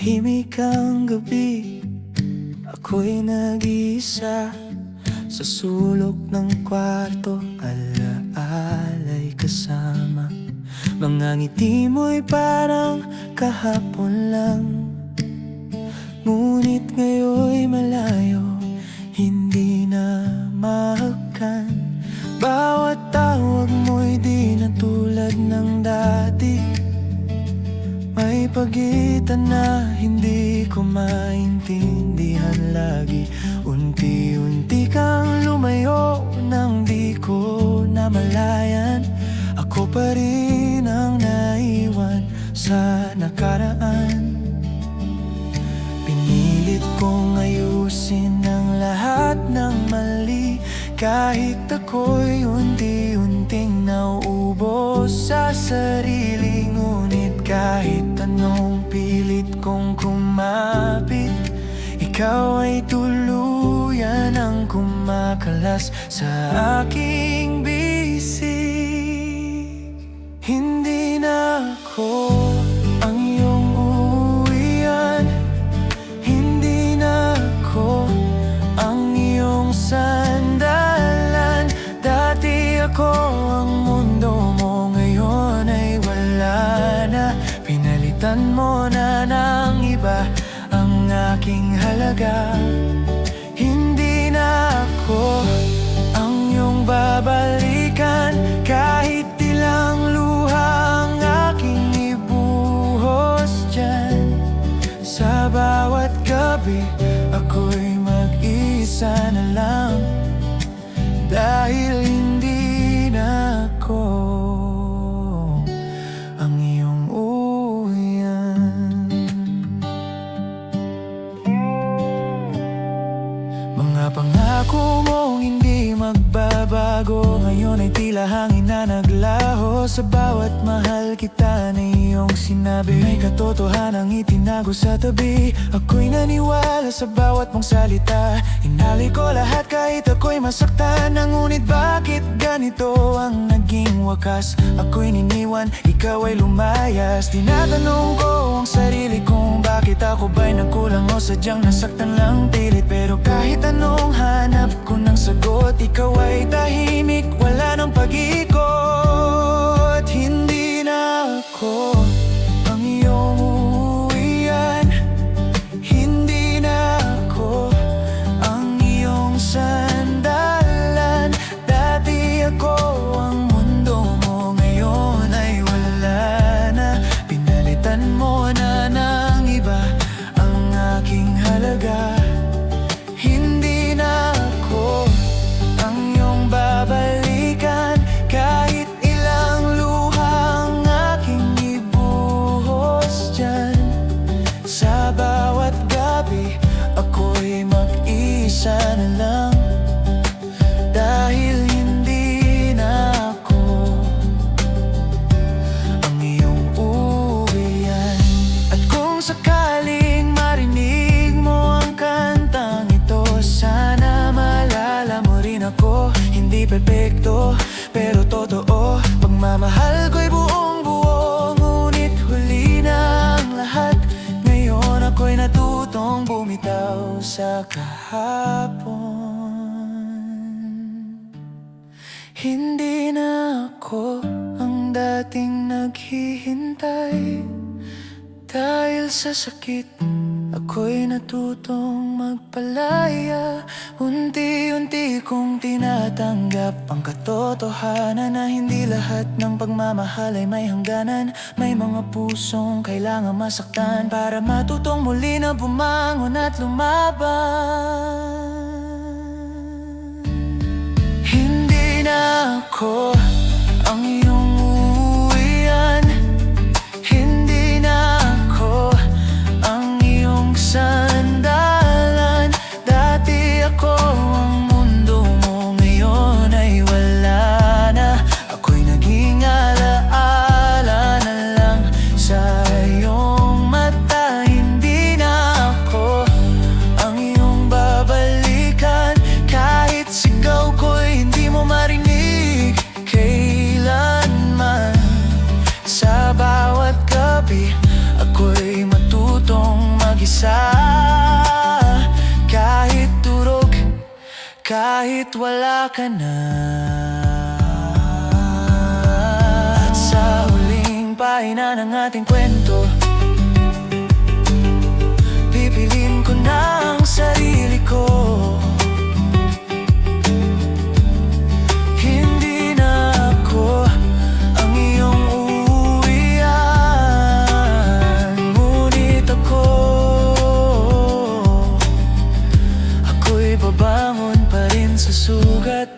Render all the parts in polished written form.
Tahimik ang gabi, ako'y nag-iisa sa sulok ng kwarto, alaala'y kasama. Mga ngiti mo'y parang kahapon lang, ngunit ngayon'y malayo, hindi na mahakan. Bawat tawag mo'y di na tulad ng dati, may pagitan na hindi ko maintindihan lagi. Unti-unti kang lumayo nang di ko namalayan. Ako pa rin ang naiwan sa nakaraan. Pinilit kong ayusin ang lahat ng mali, kahit ako'y unti-unting nauubos sa sarili. Ngunit kahit anong pilit kong kumapit, ikaw ay tuluyan ang kumakalas sa aking bisig. Hindi na ako ang iyong uwian, hindi na ako ang iyong sandalan. Dati ako ang mundo mo, ngayon ay wala na. Pinalitan mo na ng iba ang aking halaga. Hindi na ako ang iyong babalikan, kahit ilang luha ang aking ibuhos dyan. Sa bawat gabi, ako'y mag-isa na lang, dahil hindi na ako ang iyong uwian. Mga pangako mong hindi magbabago, ngayon ay tila hangin na naglaho. Sa bawat mahal kita na iyong sinabi, may katotohanang itinago sa tabi. Ako'y naniwala sa bawat mong salita, inali ko lahat kahit ako'y masaktan. Ngunit bakit ganito ang naging wakas? Ako'y niniwan, ikaw ay lumayas. Tinatanong ko ang sarili kong bakit ako ba'y nagkulang o sadyang nasaktan lang pilit. Pero kahit anong hanap ko ng sagot, ikaw ay tahimik, wala nang pag-ikot. Hindi na ako ang iyong uwian, hindi na ako ang iyong sandalan. Dati ako ang mundo mo, ngayon ay wala na. Pinalitan mo na ng iba ang aking halaga. Hindi na ako ang iyong babalikan, kahit ilang luha ang aking ibuhos dyan. Sa bawat gabi, ako'y mag-isa na lang, dahil hindi na ako ang iyong uwian. At kung sakaling marinig mo ang kantang ito, sana maalala mo rin ako. Hindi perpekto, pero totoo. Pagmamahal ko'y buong buo, ngunit huli na ang lahat. Ngayon ako'y natutong bumitaw sa kahapon. Hindi na ako ang dating naghihintay, dahil sa sakit ako'y natutong magpalaya. Unti-unti kong tinatanggap ang katotohanan na hindi lahat ng pagmamahal ay may hangganan. May mga pusong kailangan masaktan para matutong muli na bumangon at lumaban. Hindi na ako ang iyong uwian, hindi na ako ang iyong sandalan. Dati ako ang mundo mo, ngayon ay wala na. Ako'y naging alaala na lang sa iyong mata. Hindi na ako ang iyong kahit wala ka na. At sa huling pahina ng ating kwento, pipiliin ko na ang sarili ko. Hindi na ako ang iyong uuwian, ngunit ako'y babangon pa rin sa sugat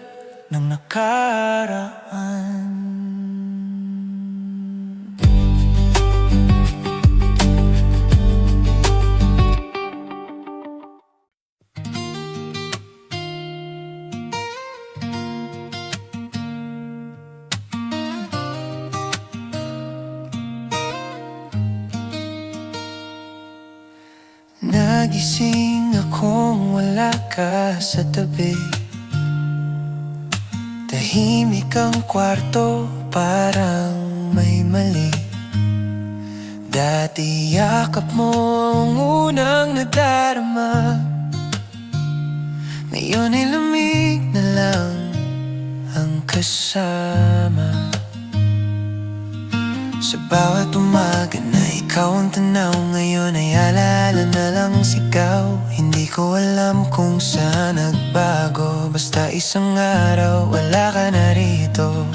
ng nakaraan. Nagising akong wala ka sa tabi. Tahimik ang kwarto, parang may mali. Dati yakap mo ang unang nadarama, ngayon ay lamig na lang ang kasama. Sa bawat umaga na ikaw ang tanaw, ngayon ay alaala na lang sigaw. Hindi ko alam kung saan nagbago, basta isang araw wala ka na rito.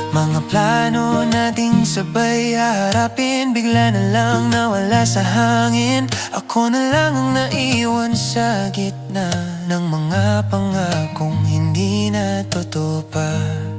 Mga plano nating sabay harapin, bigla na lang nawala sa hangin. Ako na lang ang naiwan sa gitna ng mga pangakong hindi natutupad.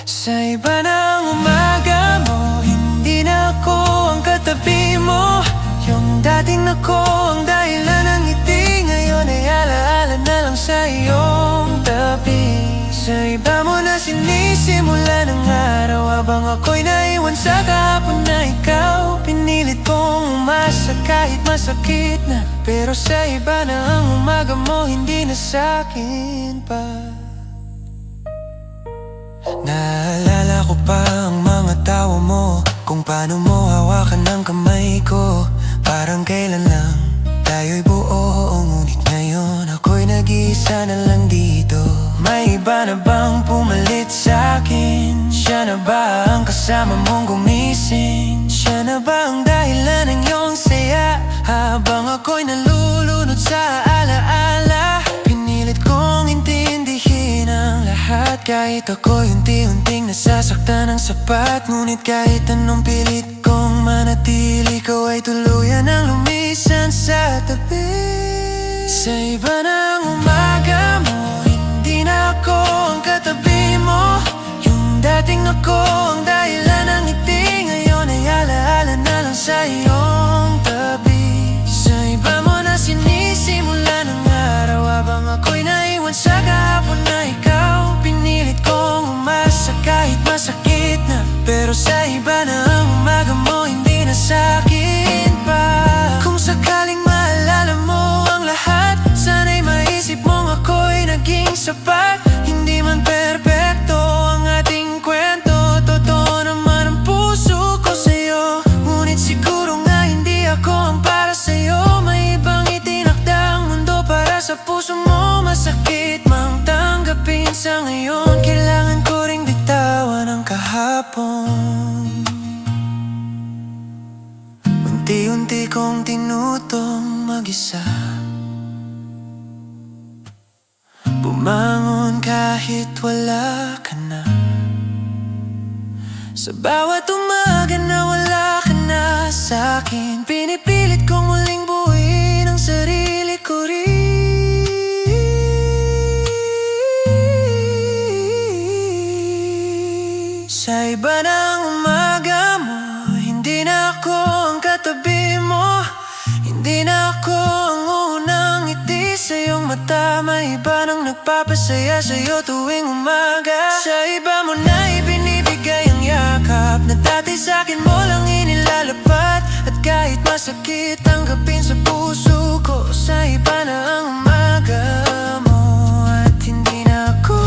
Sa iba ng umaga mo, hindi na ako ang katabi mo. Yung dating ako ang dahilan ng ngiti, ngayon ay alaala na lang sa iyong tabi. Sa iba mo na sinisimula ng araw, habang ako'y naiwan sa kahapon na ikaw. Pinilit kong umasa kahit masakit na, pero sa iba na ang umaga mo, hindi na sa'kin pa. Naalala ko pa ang mga tawa mo, kung paano mo hawakan ang kamay ko. Parang kailan lang tayo'y buo, ngunit ngayon ako'y nag-iisa na lang dito. May iba na bang pumalit sa'kin? Siya na ba ang kasama mong gumising? Siya na ba ang dahilan ng iyong saya, habang ako'y nalulunod sa alaala? Pinilit kong intindihin ang lahat, kahit ako'y unti-unting nasasaktan ng sapat. Ngunit kahit anong pilit kong manatili, ikaw ay tuluyan ang lumisan sa tabi. Sa iba ng umaga mo, hindi na ako ang katabi mo. Yung dating ako ang dahilan ng ngiti, ngayon ay alaala na lang sa iyong tabi. Sa iba mo na sinisimula ng araw, habang ako'y naiwan sa kahapon na ikaw. Pinilit kong umasa kahit masakit na, pero sa iba na ang umaga mo, hindi na sa'kin pa. Kung sakaling maalala mo ang lahat, sana'y maisip mong ako'y naging sapat. Hindi man perpekto ang ating kwento, totoo naman ang puso ko sa'yo. Ngunit siguro nga hindi ako ang para sa'yo. May ibang itinakda ang mundo para sa puso mo. Masakit mang tanggapin sa ngayon, kailangan ko ring bitawan ang kahapon. Unti-unti kong tinutong mag-isa, bumangon kahit wala ka na. Sa bawat umaga na wala ka na sa'kin, pinipilit kong muling buuin ang sarili ko rin. Sa iba ng umaga mo, hindi na ako ang katabi mo. Hindi na ako ang unang ngiti sa iyong mata. May iba nang nagpapasaya sa'yo tuwing umaga. Sa iba mo na ibinibigay ang yakap na dati sa'kin mo lang inilalapat. At kahit masakit tanggapin sa puso ko, sa iba na ang umaga mo, at hindi na ako.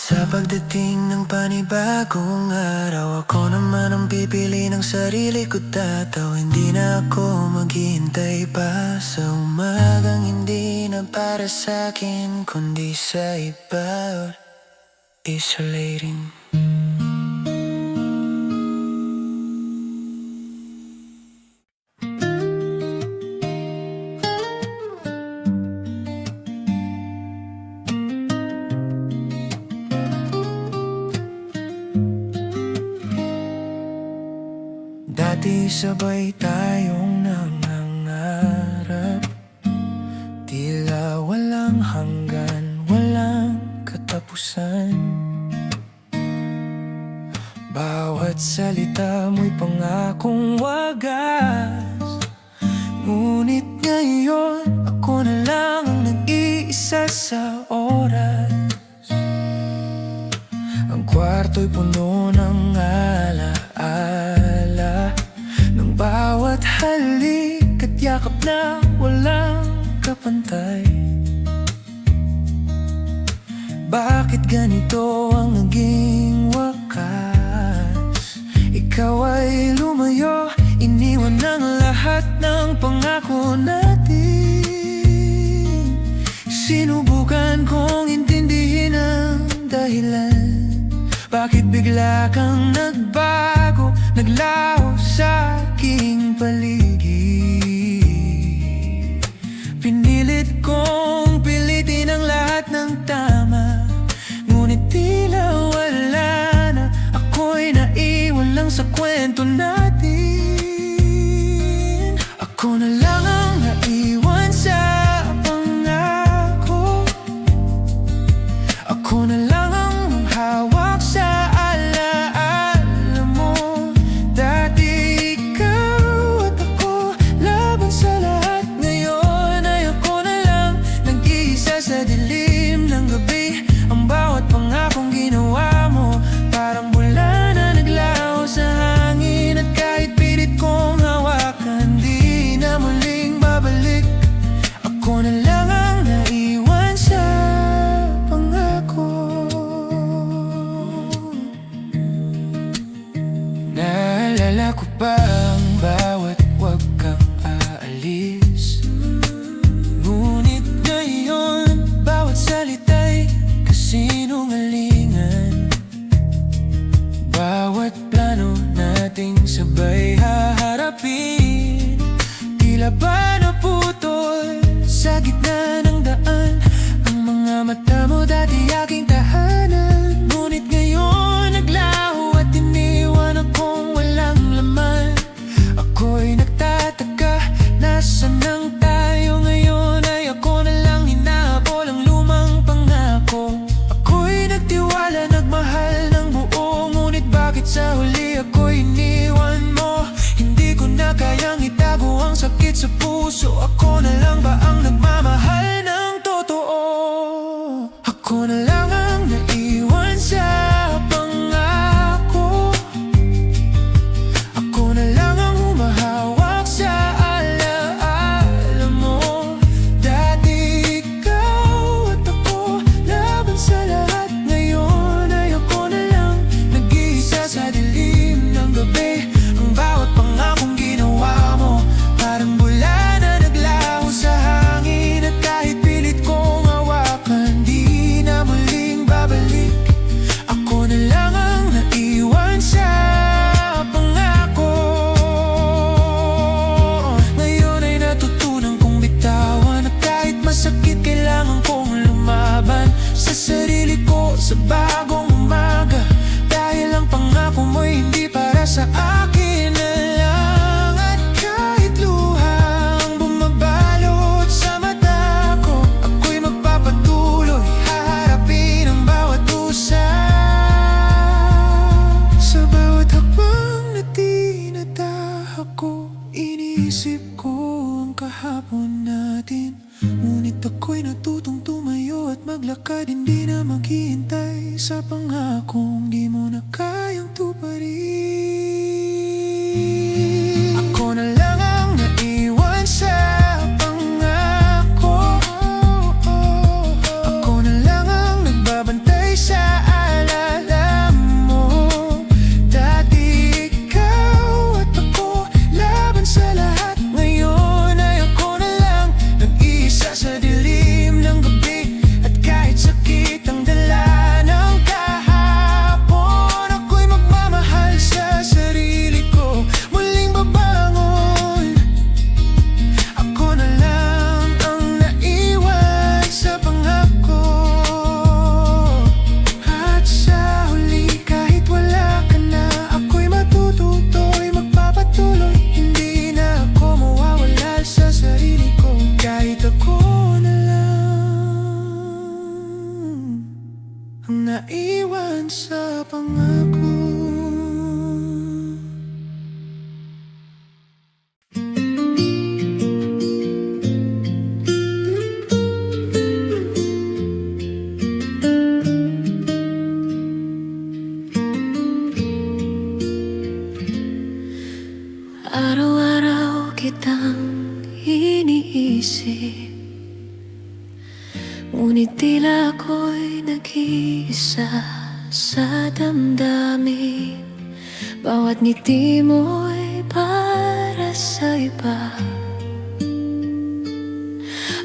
Sa pagdating ng panibagong araw, ako naman ang pipili ng sarili ko, tataw. Hindi na ako maghihintay pa sa umagang hindi na para sa'kin, kundi sa iba. Isolating. Dati sabay tayong nangangarap, tila walang hanggan, walang katapusan. Bawat salita mo'y pangakong wagas, ngunit ngayon ako na lang ang nag-iisa sa oras. Ang kwarto'y puno ng alaala ng bawat halik at yakap na walang kapantay. Bakit ganito ang naging wakas? Ikaw ay lumayo, iniwan ng lahat ng pangako natin. Sinubukan kong intindihin ang dahilan. Bakit bigla kang nagbago, naglaho sa aking paligid? Pinilit kong pilitin ang lahat ng tama, ngunit tila wala na. Ako'y naiwan lang sa kwento natin. Ako na lang ang naiwan sa pangako. Ako na lang ang hawak sa alaala mo. Dati ikaw at ako, laban sa lahat. Ngayon ay ako na lang, nag-iisa sa dilim ng gabi. Ang bawat pangakong ginawa mo, parang bula na naglaho sa hangin. At kahit pilit kong hawakan, di na muling babalik. Ako na lang ang naiwan sa pangako. Naalala ko pa ang bawat wag kang aalis, ngunit ngayon bawat salita'y kasinungalingan. Bawat plano nating sabay haharapin, tila ba naputol sa gitna ng daan. Ang mga mata mo dati aking tahanan, ngunit ngayon naglaho at iniwan akong walang laman. Ako'y nagtataka, nasaan nang tayo ngayon? Ay ako na lang hinahabol ang lumang pangako. Ako'y nagtiwala, nagmahal ng buo, ngunit bakit sa huli ako'y iniwan mo? Hindi ko na kayang itago ang sakit sa puso. Ako na lang ba ang nagmamahal ng totoo? Ako na lang ang naiwan sa pangako. Ako na lang ang humahawak sa alaala mo. Dati ikaw at ako, laban sa lahat. Ngayon ay ako na lang, nag-iisa sa dilim ng gabi. Ang bawat pangakong ginawa mo, parang bula na naglaho sa hangin. At kahit pilit kong hawakan, di na muling babalik. Ako na lang ang naiwan sa pangako. Ngayon ay natutunan kong bitawan, at kahit masakit kailangan kong lumaban sa sarili ko sa bagong umaga. Dahil ang pangako mo'y hindi para sa akin na lang. At kahit luhang bumabalot sa mata ko, ako'y magpapatuloy, haharapin ang bawat dusa. Sa bawat hakbang na tinatahak ko, iniisip ko ang kahapon natin. Ngunit ako'y natutong tumayo at maglakad, hindi na maghihintay sa pangakong di mo na kayang tuparin. Ako na lang ang naiwan sa pangako. Ako na lang ang nagbabantay sa alaala. naiwan sa pangako. Araw-araw kitang iniisip, ngunit tila ako'y nag-iisa sa damdamin. Bawat ngiti mo'y para sa iba.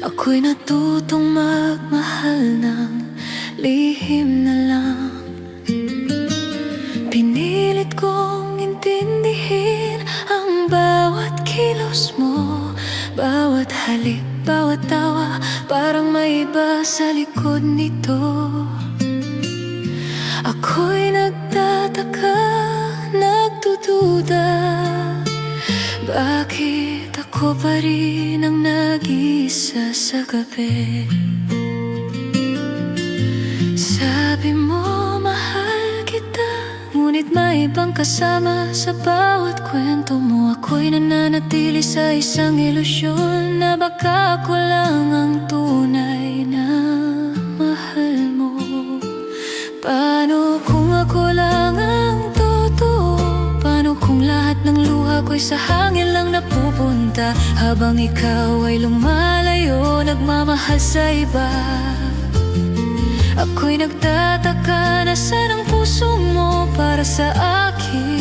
Ako'y natutong magmahal ng lihim na lang. Pinilit kong intindihin ang bawat kilos mo, bawat halik, bawat tawa, parang may iba sa likod nito. Ako'y nagtataka, nagdududa, bakit ako pa rin ang nag-iisa sa gabi? Sabi mo mahal kita, ngunit may ibang kasama sa bawat kwento mo. Ako'y nananatili sa isang ilusyon na baka ako lang ang tunay na mahal mo. Paano kung ako lang ang totoo? Paano kung lahat ng luha ko'y sa hangin lang napupunta, habang ikaw ay lumalayo, nagmamahal sa iba? Ako'y nagtataka, nasaan ang puso mo para sa akin?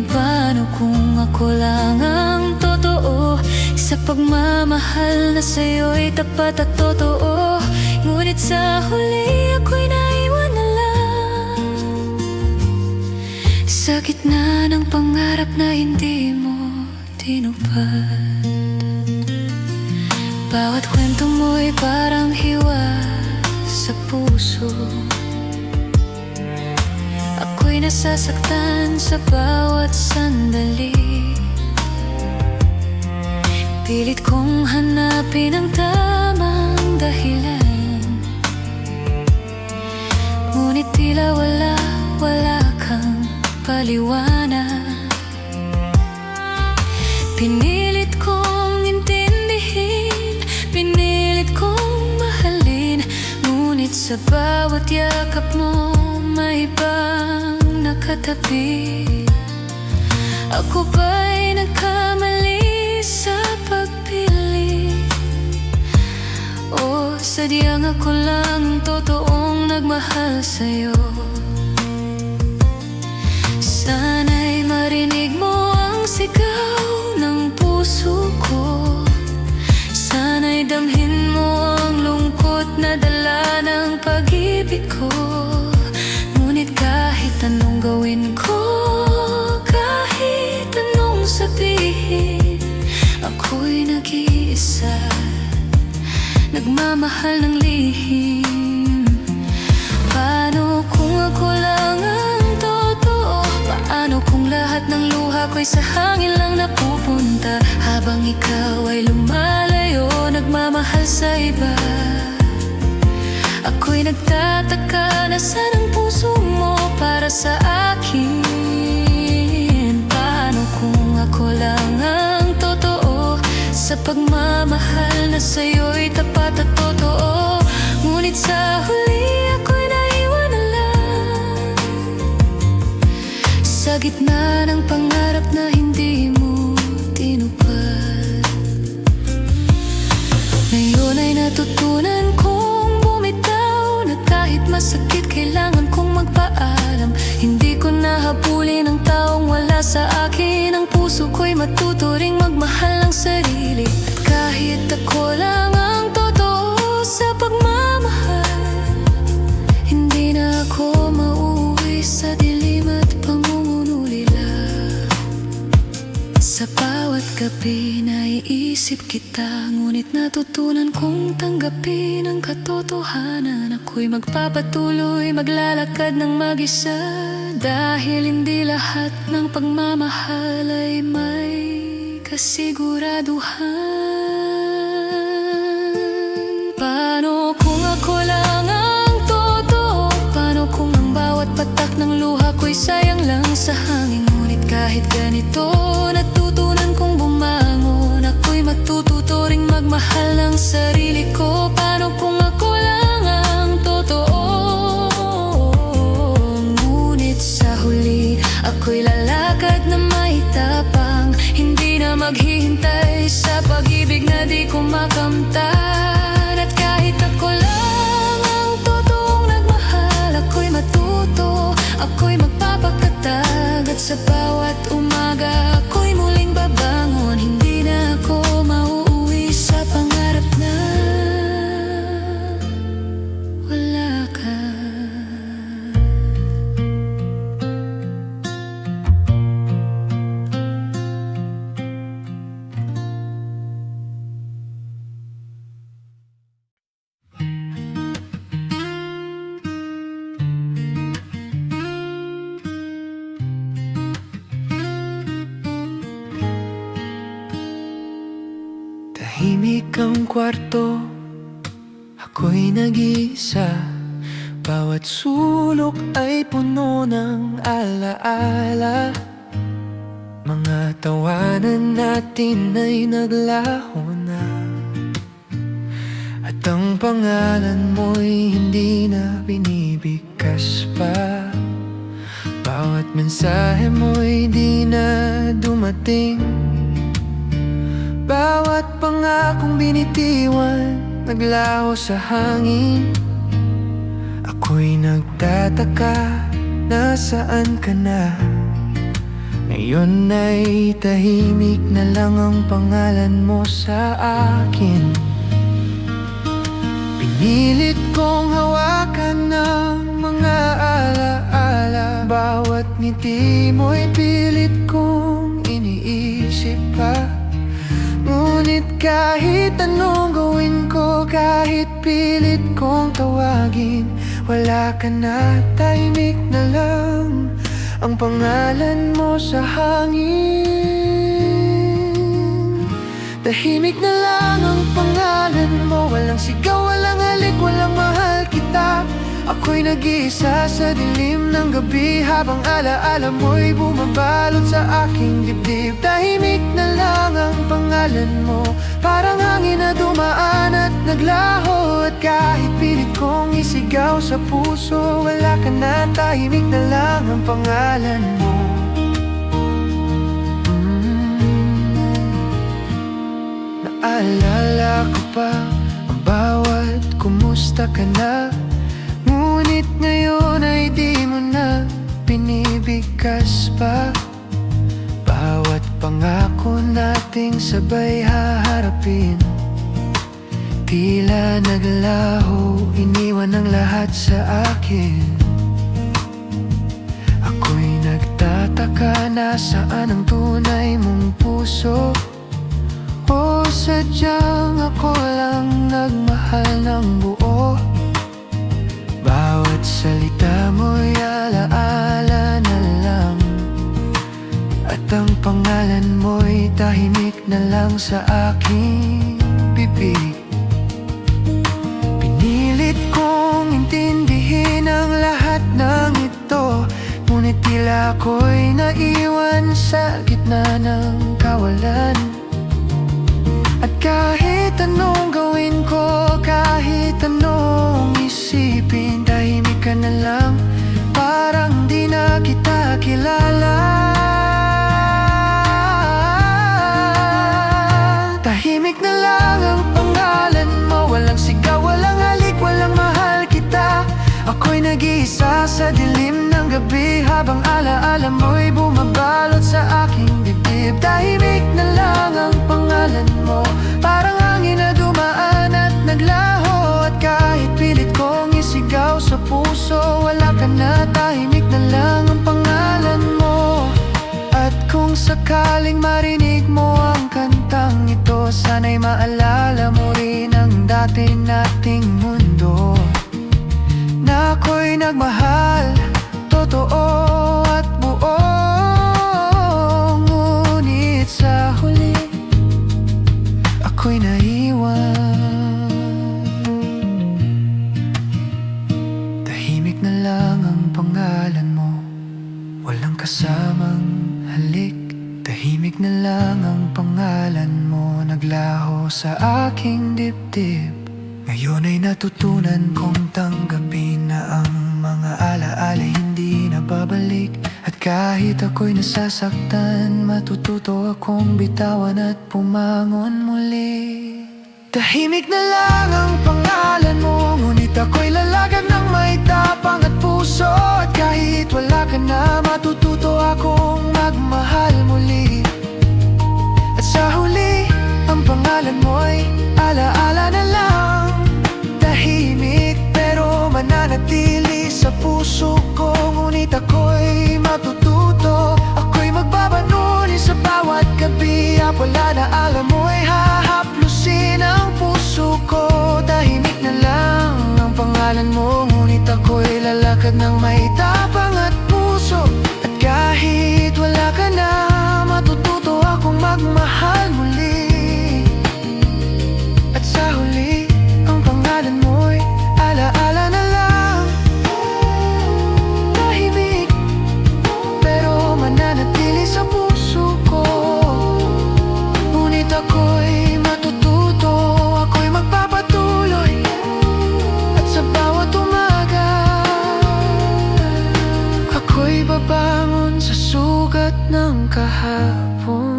Paano kung ako lang ang totoo? Sa pagmamahal na sa'yo'y tapat at totoo, ngunit sa huli ako'y naiwan na lang sa gitna ng pangarap na hindi mo tinupad. Bawat kwento mo'y parang hiwa sa puso. Ako'y nasasaktan sa bawat sandali. Pilit kong hanapin ang tamang dahilan, ngunit tila wala kang paliwanag. Pinilit kong intindihin, pinilit kong mahalin, ngunit sa bawat yakap mo may ibang nakatabi. Ako ba'y nagkamali sa pagpili? O sadyang ako lang ang totoong nagmahal sa'yo? Sana'y marinig mo ang sigaw ng puso ko. Sana'y damhin mo ang lungkot na dala ng pag-ibig ko. Ngunit kahit anong gawin ko, kahit anong sabihin, ako'y nag-iisa, nagmamahal ng lihim. Paano kung ako lang ang totoo? Paano kung lahat ng luha ko'y sa hangin lang napupunta, habang ikaw ay lumalayo, nagmamahal sa iba? Ako'y nagtataka, nasaan ang puso mo para sa akin? Paano kung ako lang ang totoo? Sa pagmamahal na sa'yo'y tapat at totoo, ngunit sa huli ako'y naiwan na lang sa gitna ng pangarap na hindi mo tinupad. Ngayon ay natutunan kong bumitaw, na kahit masakit kailangan kong magpaalam. Hindi ko nahabulin ang taong wala sa akin. Ang puso ko'y matuturing magmahal ng sarili. At kahit ako lang ang totoo sa pagmamahal, hindi na ako mauuwi sa dilim at pangungulila. Sa bawat gabi naiisip kita, ngunit natutunan kong tanggapin ang katotohanan. Ako'y magpapatuloy, maglalakad ng mag-isa, dahil hindi lahat ng pagmamahal ay may kasiguraduhan. Paano kung ako lang ang totoo? ko'y sayang lang sa hangin. Ngunit kahit ganito, natutunan kong bumangon. Ako'y matututo ring magmahal ng sarili ko. Paano kung ako lang ang totoo? Ngunit sa huli, ako'y lalakad na may tapang. Hindi na maghihintay sa pag-ibig na di ko makamtan. At kahit ako lang ang totoong nagmahal, ako'y matuto, ako'y magpapakatag. At sa bawat umaga, ako'y muling babangon. Hindi na ako mauuwi sa pangarap na wala ka. Tahimik ang kwarto, ako'y nag-iisa. Bawat sulok ay puno ng alaala. Mga tawanan natin ay naglaho na, at ang pangalan mo'y hindi na binibigkas pa. Bawat mensahe mo'y di na dumating. Bawat pangakong binitiwan, naglaho sa hangin. Ako'y nagtataka, nasaan ka na? Ngayon ay tahimik na lang ang pangalan mo sa akin. Pinilit kong hawakan ng mga alaala. Bawat ngiti mo'y pilit kong iniisip pa. Ngunit kahit anong gawin ko, kahit pilit kong tawagin, wala ka na, tahimik na lang ang pangalan mo sa hangin. Tahimik na lang ang pangalan mo, walang sigaw, walang halik, walang mahal kita. Ako'y nag-iisa sa dilim ng gabi, habang alaala mo'y bumabalot sa aking dibdib. Tahimik na lang ang pangalan mo, parang hangin na dumaan at naglaho. At kahit pilit kong isigaw sa puso, wala ka na, tahimik na lang ang pangalan mo. Naalala ko pa ang bawat kumusta ka na. Ngunit ngayon ay di mo na binibigkas pa. Bawat pangako nating sabay haharapin, tila naglaho, iniwan ang lahat sa akin. Ako'y nagtataka, nasaan ang tunay mong puso? O sadyang ako lang nagmahal ng buo? Bawat salita mo'y alaala na lang, at ang pangalan mo'y tahimik na lang sa aking bibig. Pinilit kong intindihin ang lahat ng ito, ngunit tila ako'y naiwan sa gitna ng kawalan. At kahit anong gawin ko, kahit anong isipin, tahimik ka na lang, parang di na kita kilala. Tahimik na lang ang pangalan mo, walang sigaw, walang halik, walang mahal kita. Ako'y nag-iisa sa dilim ng gabi, habang alaala mo'y bumabalot sa aking dibdib. Tahimik na lang ang pangalan mo, parang hangin na dumaan at naglaho. At kahit pilit kong isigaw sa puso, wala ka na, tahimik na lang ang pangalan mo. At kung sakaling marinig mo ang kantang ito, sana'y maalala mo rin ang dati nating mundo, na ako'y nagmahal, totoo at buo. Ngunit sa huli, ako'y naiwan. Tahimik na lang ang pangalan mo. walang kasamang halik. Tahimik na lang ang pangalan mo, naglaho sa aking dibdib. Ngayon ay natutunan kong tanggapin na ang mga alaala hindi na babalik. At kahit ako'y nasasaktan, matututo akong bitawan at pumangon muli. Tahimik na lang ang pangalan mo, ngunit ako'y lalagad ng may tapang at puso. At kahit wala ka na, matututo akong magmahal muli. At sa huli, ang pangalan mo'y alaala na lang. Tahimik pero mananatili sa puso ko, ngunit ako'y matututo. Ako'y magbabanuni sa bawat gabi, at wala na alam mo'y hahaplusin ang puso ko. Tahimik na lang ang pangalan mo, ngunit ako'y lalakad ng may tapang at puso. At kahit wala ka na, matututo akong magmahal muli. At sa huli, ang pangalan mo'y alaala na lang. Tahimik pero mananatili sa puso ko, ngunit ako'y matututo. Ako'y magpapatuloy, at sa bawat umaga ako'y babangon sa sugat ng kahapon.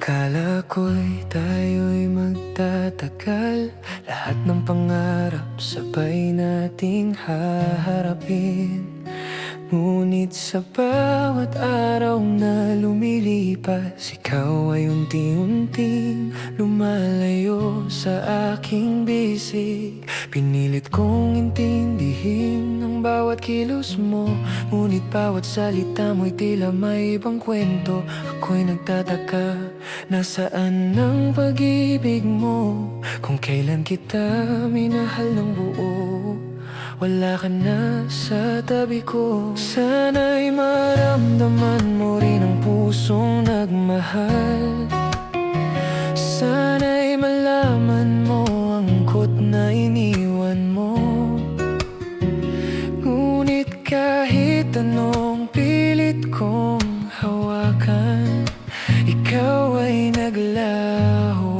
Akala ko'y tayo'y magtatagal, lahat ng pangarap sabay nating haharapin. Ngunit sa bawat araw na lumilipas, ikaw ay unti-unting lumalayo sa aking bisig. Pinilit kong intindihin ang bawat kilos mo, ngunit bawat salita mo'y tila may ibang kwento. Ako'y nagtataka, nasaan ang pag-ibig mo? Kung kailan kita minahal ng buo, wala ka na sa tabi ko. Sana'y maramdaman mo rin ang pusong nagmahal. Sana'y malaman mo ang kot na iniwan mo. Ngunit kahit anong pilit kong hawakan, ikaw ay naglaho.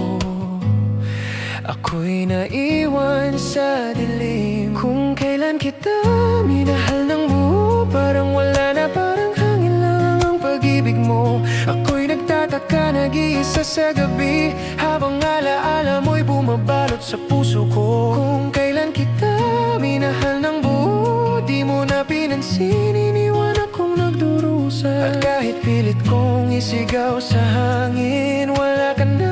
Ako'y naiwan sa dilim. Kung kailan kita minahal ng buo, parang wala na, parang hangin lang ang pag-ibig mo. Ako'y nagtataka, nag-iisa sa gabi, habang alaala mo'y bumabalot sa puso ko. Kung kailan kita minahal ng buo, di mo na pinansin, iniwan akong nagdurusa. At kahit pilit kong isigaw sa hangin, wala ka na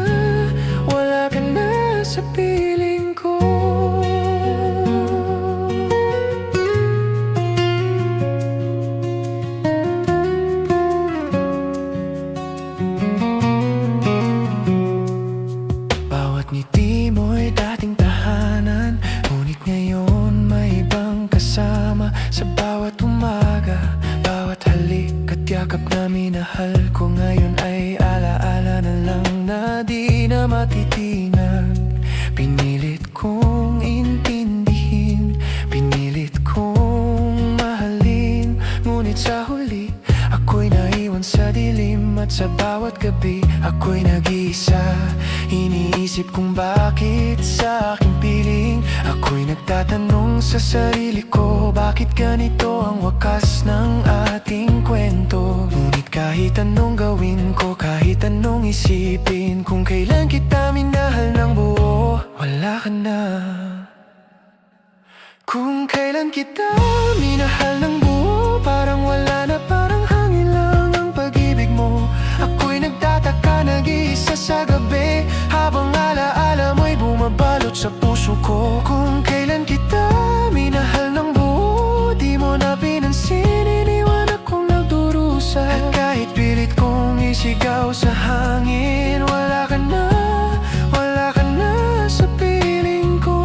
sa piling ko. Bawat ngiti mo'y dating tahanan, ngunit ngayon may ibang kasama. Sa bawat umaga, bawat halik at yakap na minahal ko, ngayon ay alaala na lang na di na matitinag. Pinilit kong intindihin, pinilit kong mahalin, ngunit sa huli ako'y naiwan sa dilim. At sa bawat gabi ako'y nag-iisa, iniisip kung bakit sa aking piling. Ako'y nagtatanong sa sarili ko, bakit ganito ang wakas ng ating kwento? Ngunit kahit anong gawin ko, kahit anong isipin, kung kailan kita minahal ng buo, wala ka na. Kung kailan kita minahal ng buo, parang wala na, parang hangin lang ang pag-ibig mo. Ako'y nagtataka, nag-iisa sa gabi, habang alaala mo'y bumabalot sa puso ko. Kung kailan kita minahal ng buo, di mo na pinansin, iniwan akong nagdurusa. At kahit pilit kong isigaw sa hangin, wala ka na sa piling ko.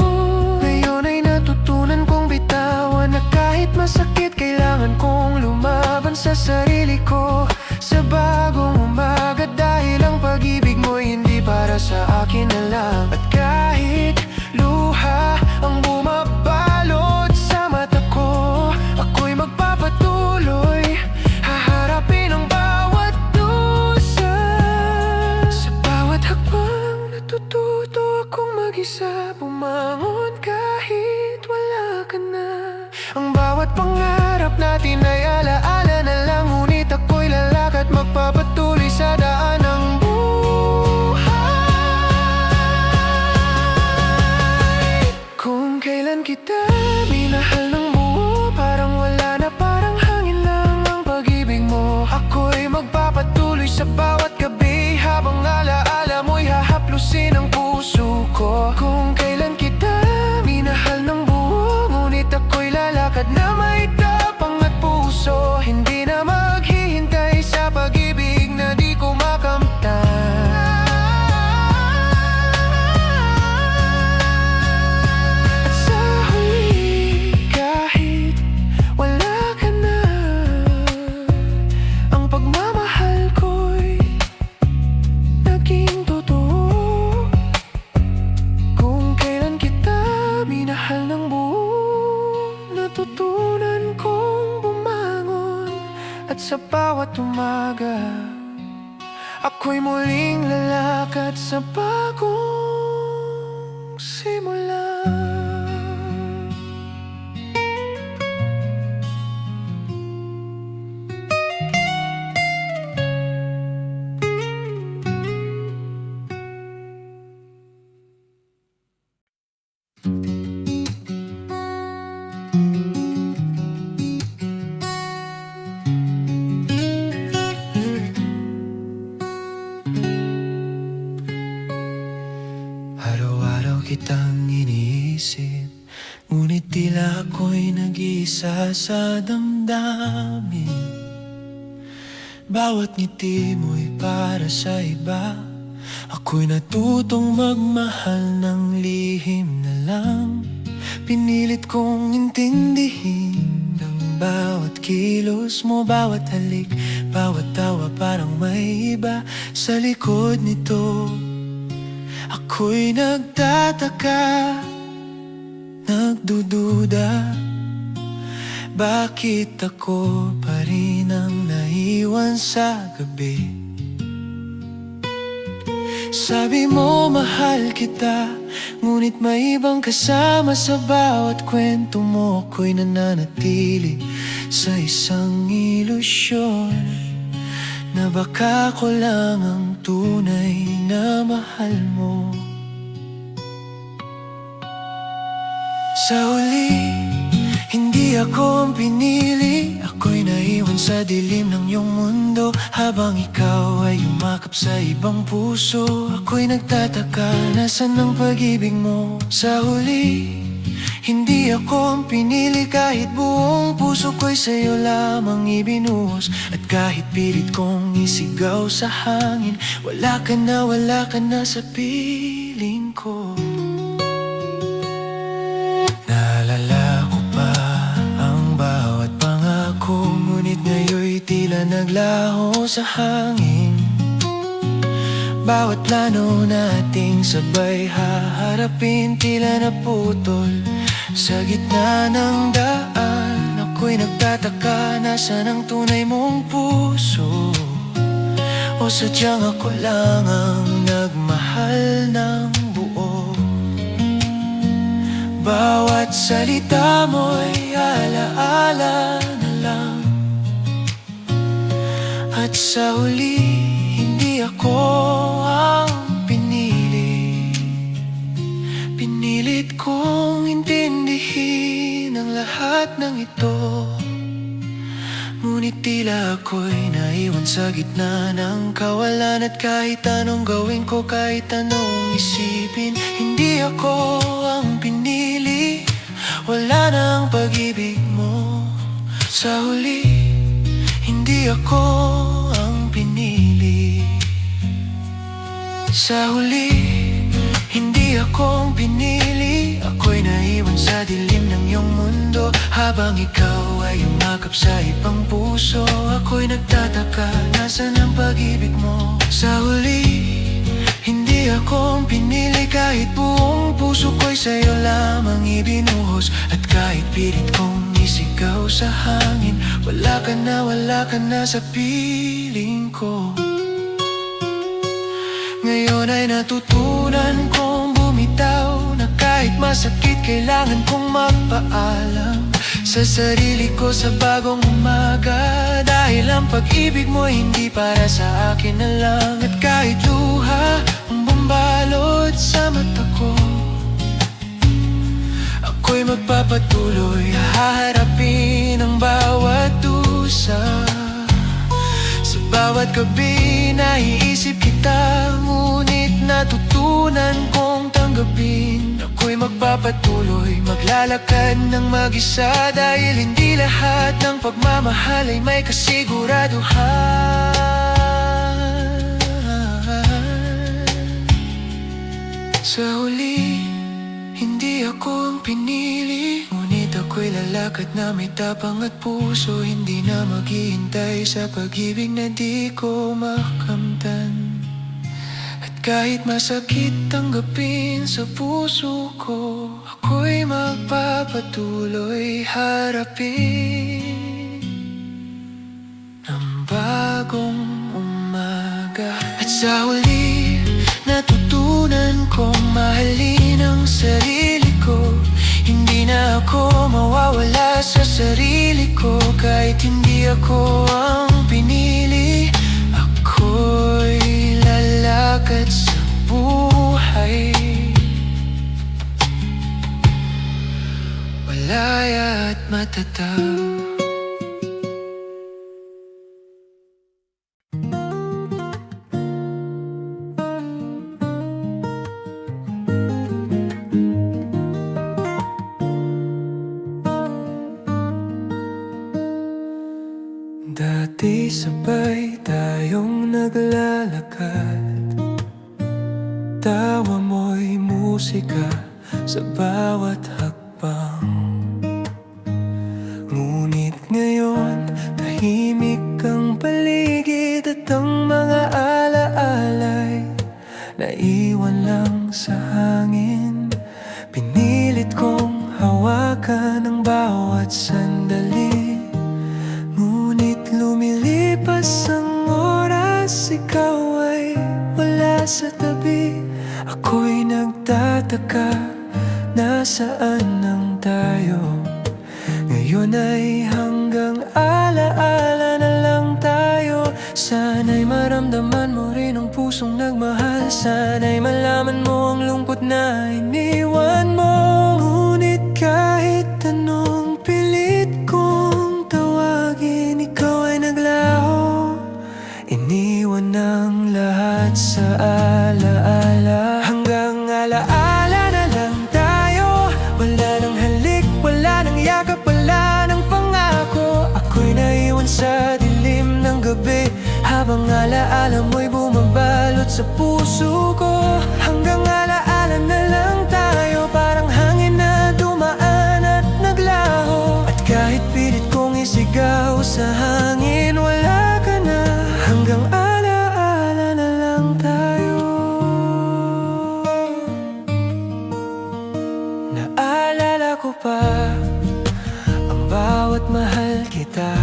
Ngayon ay natutunan kong bitawan na sa sarili ko sa bagong umaga. Dahil ang pag-ibig mo'y hindi para sa akin na lang. At kahit luha ang bumabalot sa mata ko, ako'y magpapatuloy, haharapin ang bawat dusa. Sa bawat hakbang natututo akong mag-isa, bumangon kahit wala ka na. Ang bawat pangarap natin ay alaala na lang, ngunit ako'y lalakad, magpapatuloy sa daan ng buhay. Kung kailan kita minahal ng buo, parang wala na, parang hangin lang ang pag-ibig mo. Ako'y magpapatuloy sa bawat gabi, habang alaala mo'y hahaplusin ang puso ko. Kung kailan kita minahal ng buo, ngunit ako'y lalakad na may tapang at puso, hindi na maghihintay sa pag-ibig na di ko makamtan. At sa huli, kahit wala ka na, ang pagmamahal ko'y naging totoo. Kung kailan kita minahal ng buo, natutunan kong bumangon. At sa bawat umaga, ako'y muling lalakad sa bagong simula. Araw-araw kitang iniisip, ngunit tila ako'y nag-iisa sa damdamin. Bawat ngiti mo'y para sa iba, ako'y natutong magmahal ng lihim na lang. Pinilit kong intindihin ang bawat kilos mo, bawat halik, bawat tawa, parang may iba sa likod nito. Ako'y nagtataka, nagdududa, bakit ako pa rin ang naiwan sa gabi? Sabi mo mahal kita, ngunit may ibang kasama sa bawat kwento mo. Ako'y nananatili sa isang ilusyon, na baka ko lang ang tunay na mahal mo. Sa huli, hindi ako ang pinili, ako'y naiwan sa dilim ng iyong mundo. Habang ikaw ay yumakap sa ibang puso, ako'y nagtataka, nasan ang pag-ibig mo? Sa huli, hindi ako ang pinili, kahit buong puso ko'y sa'yo lamang ibinuhos. At kahit pilit kong isigaw sa hangin, wala ka na sa piling ko. Naalala ko pa ang bawat pangako, ngunit ngayon'y tila naglaho sa hangin. Bawat plano nating sabay haharapin, tila naputol sa gitna ng daan. Ako'y nagtataka, nasaan ang tunay mong puso? O sadyang ako lang ang nagmahal ng buo? Bawat salita mo'y alaala na lang, at sa huli, hindi ako ang pinili. Pinilit kong intindihin ang lahat ng ito, ngunit tila ako'y naiwan sa gitna ng kawalan. At kahit anong gawin ko, kahit anong isipin, hindi ako ang pinili. Wala na ang pag-ibig mo. Sa huli, hindi ako ang pinili. Sa huli, hindi akong pinili, ako'y naiwan sa sa dilim ng iyong mundo. Habang ikaw ay umakap sa ibang puso, ako'y nagtataka, nasaan ang pag-ibig mo? Sa huli, hindi akong pinili, kahit buong puso ko'y sa'yo lamang ibinuhos. At kahit pilit kong isigaw sa hangin, wala ka na sa piling ko. Ngayon ay natutunan kong bumitaw, na kahit masakit kailangan kong magpaalam sa sarili ko sa bagong umaga. Dahil ang pag-ibig mo hindi para sa akin na lang. At kahit luha ang bumbalot sa mata ko, ako'y magpapatuloy, haharapin ang bawat dusa. Sa bawat gabi naiisip kita, ngunit natutunan kong tanggapin. Ako'y magpapatuloy, maglalakad ng mag-isa. Dahil hindi lahat ng pagmamahal ay may kasiguraduhan. Sa huli, hindi ako ang pinili, ngunit ako'y lalakad na may tapang at puso. Hindi na maghihintay sa pag-ibig na di ko makamtan. At kahit masakit tanggapin sa puso ko, ako'y magpapatuloy, harapin ang bagong umaga. At sa huli, natutunan kong mahalin ang sarili ko. Hindi na ako mawawala sa sarili ko, kahit hindi ako ang pinili. Ako'y lalakad sa buhay, malaya at matatag. Dati sabay tayong naglalakad, tawa mo'y musika sa bawat hakbang. Ngunit ngayon, tahimik ang paligid at ang mga alaala'y naiwan lang sa hangin. Pinilit kong hawakan ang bawat sandali, ngunit lumilipas ang oras, ikaw ay wala sa tabi. Ako'y nagtataka, nasaan nang tayo? Ngayon ay hanggang alaala na lang tayo. Sana'y maramdaman mo rin ang pusong nagmahal. Sana'y malaman mo ang lungkot na iniwan mo. Ngunit kahit anong pilit kong tawagin, ikaw ay naglaho. Iniwan ang lahat sa alaala. Hanggang alaala na lang tayo. Wala nang halik, wala nang yakap, wala nang pangako. Ako'y naiwan sa dilim ng gabi, habang alaala mo'y bumabalot sa puso ko. Hanggang alaala na lang tayo, parang hangin na dumaan at naglaho. At kahit pilit kong isigaw sa hangin, wala ka na. Hanggang alaala na lang tayo. Naalala ko pa ang bawat mahal kita,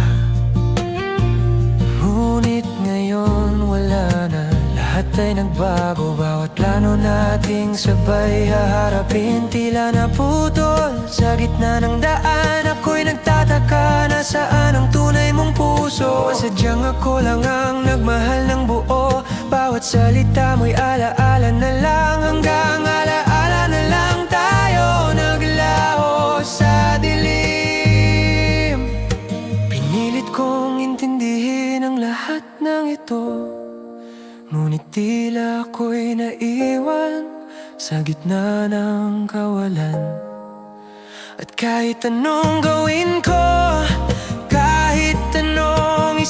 ngunit ngayon wala na. Lahat ay nagbago, bawat plano nating sabay haharapin, tila naputol sa gitna ng daan. Ako'y nagtataka, nasaan ang tunay mong puso? Sadyang ako lang ang nagmahal ng buo. Bawat salita mo'y alaala na lang. Hanggang alaala na lang tayo, naglaho sa dilim. Pinilit kong intindihin ang lahat ng ito, ngunit tila ako'y naiwan sa gitna ng kawalan. At kahit anong gawin ko, kahit anong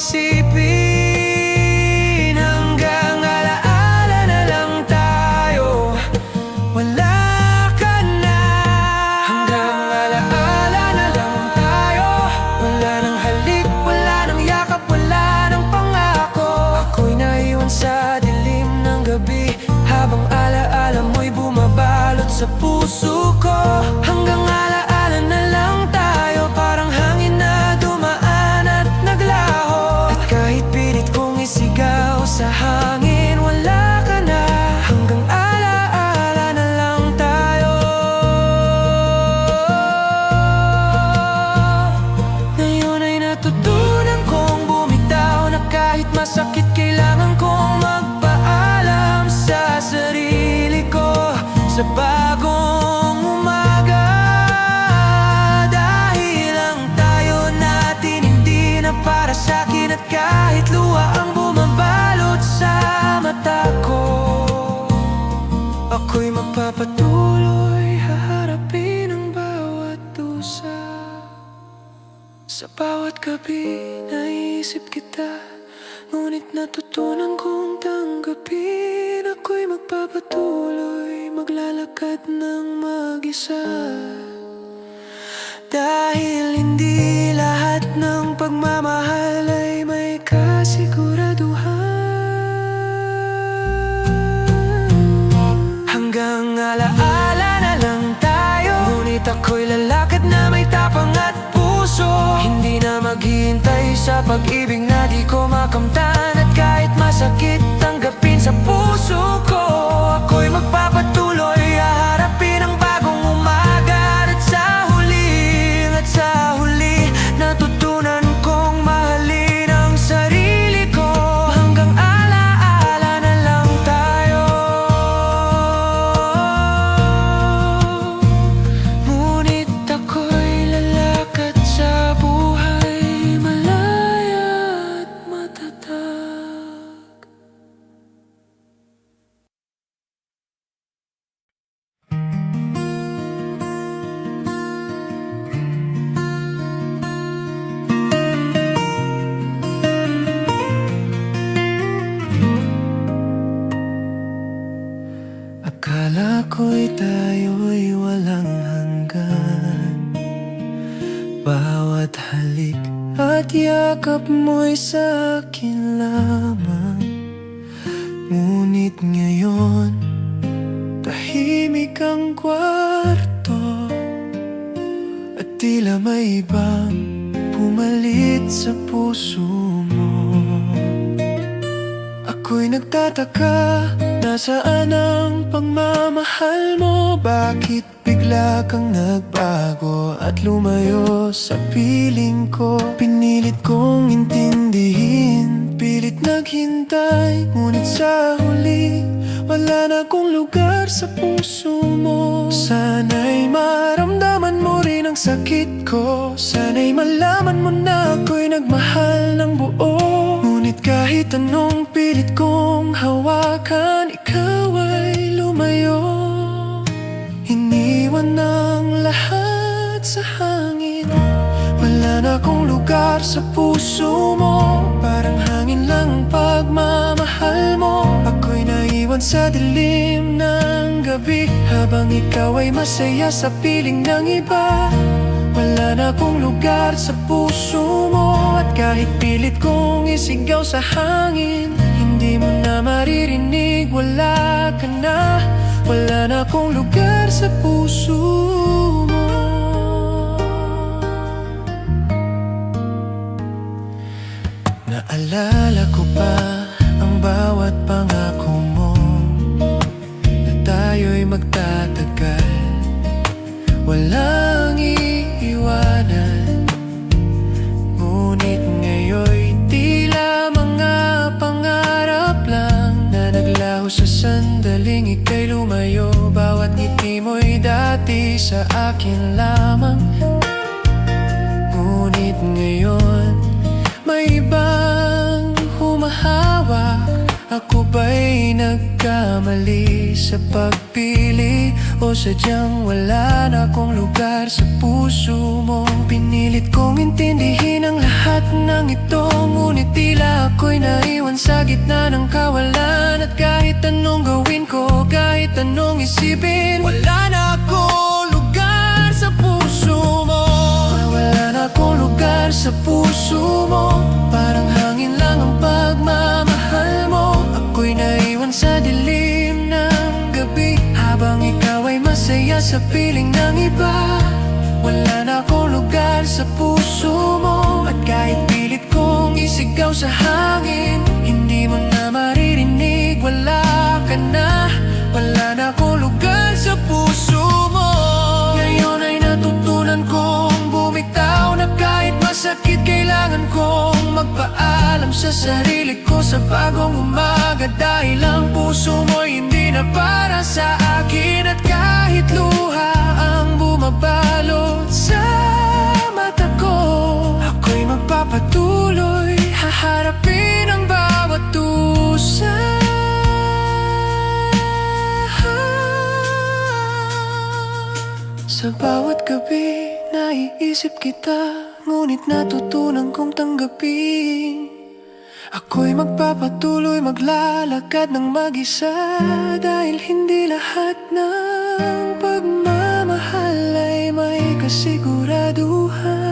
isipin, hanggang alaala na lang tayo. Wala ka na. Hanggang Sa bawat gabi naiisip kita, ngunit natutunan kong tanggapin. Ako'y magpapatuloy, maglalakad ng mag-isa. Dahil hindi lahat ng pagmamahal ay may kasiguraduhan. Hanggang alaala na lang tayo, ngunit ako'y lalakad na may tapang at puso. Hindi na maghihintay sa pag-ibig na di ko makamtan. At kahit masakit tanggapin sa puso ko, ako'y magpapatuloy, haharapin ang bagong umaga. At sa huli, natutunan kong mahalin ang sarili ko. Hanggang alaala na lang tayo, ngunit ako'y lalakad sa buhay malaya at matatag. Akala ko'y tayo'y walang hanggan. Bawat halik at yakap mo'y sa'kin lamang. Ngunit ngayon, tahimik ang kwarto, at tila may ibang pumalit sa puso mo. Ako'y nagtataka, nasaan ang pagmamahal mo? Bakit bigla kang nagbago at lumayo sa piling ko? Pinilit kong intindihin, pilit naghintay, ngunit sa huli, wala na akong lugar sa puso mo. Sana'y maramdaman mo rin ang sakit ko, sana'y malaman mo na ako'y nagmahal ng buo. Ngunit kahit anong pilit kong hawakan, ikaw ay lumayo. Iniwan ang lahat sa hangin, wala na akong lugar sa puso mo. Parang hangin lang ang pagmamahal mo. Ako'y naiwan sa dilim ng gabi, habang ikaw ay masaya sa piling ng iba. Wala na akong lugar sa puso mo, at kahit pilit kong isigaw sa hangin, hindi mo na maririnig, wala ka na. Wala na akong lugar sa puso mo. Naalala ko pa ang bawat pangako mo, na tayo'y magtatagal, walang iiwanan. Ngunit ngayon'y tila mga pangarap lang, na naglaho sa sandaling ika'y lumayo. Bawat ngiti mo'y dati sa akin lamang, ngunit ngayon may ibang humahawak. Ako ba'y nagkamali sa pagpili, o sadyang wala na akong lugar sa puso mo? Pinilit kong intindihin ang lahat ng ito, ngunit tila ako'y naiwan sa gitna ng kawalan. At kahit anong gawin ko, kahit anong isipin, wala na akong lugar sa puso mo. Wala na akong lugar sa puso mo. Parang hangin lang ang pagmamahal mo. Ako'y naiwan sa dilim ng gabi, habang ikaw ay masaya sa piling ng iba. Wala na akong lugar sa puso mo, at kahit pilit kong isigaw sa hangin, hindi mo na maririnig, wala ka na. Wala na akong lugar sa puso mo. Ngayon ay natutunan kong bumitaw, na kahit masakit kailangan kong magpaalam sa sarili ko sa bagong umaga. Dahil ang puso mo hindi na para sa akin, at kahit luha ang bumabalot sa mata ko, ako'y magpapatuloy, haharapin ang bawat dusa. Sa bawat gabi naiisip kita, ngunit natutunan kong tanggapin. Ako'y magpapatuloy maglalakad ng mag-isa, dahil hindi lahat ng pagmamahal ay may kasiguraduhan.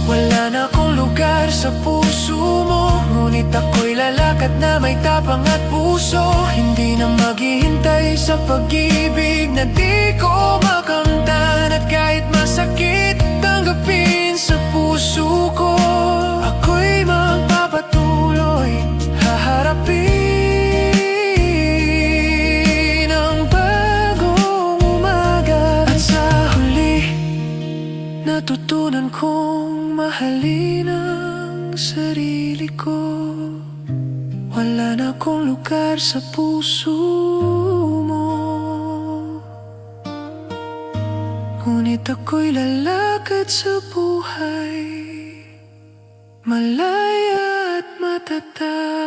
Wala na akong lugar sa puso mo, ngunit ako'y lalakad na may tapang at puso. Hindi na maghihintay sa pag-ibig na di ko makamtan, at kahit masakit tanggapin sa puso ko, ako'y magpapatuloy haharapin ang bagong umaga. At sa huli, natutunan kong mahalin ang sarili ko. Wala na akong lugar sa puso mo, ngunit ako'y lalakad sa buhay, malaya at matatag.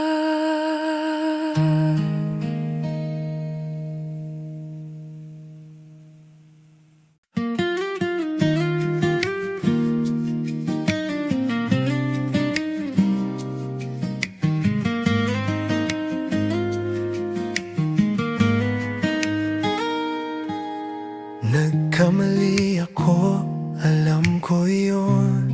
Nagkamali ako, alam ko yun.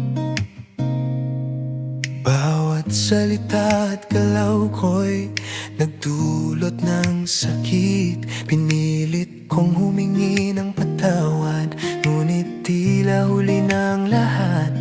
Bawat salita at galaw ko'y nagdulot ng sakit. Pinilit kong humingi ng patawad, ngunit tila huli ng lahat.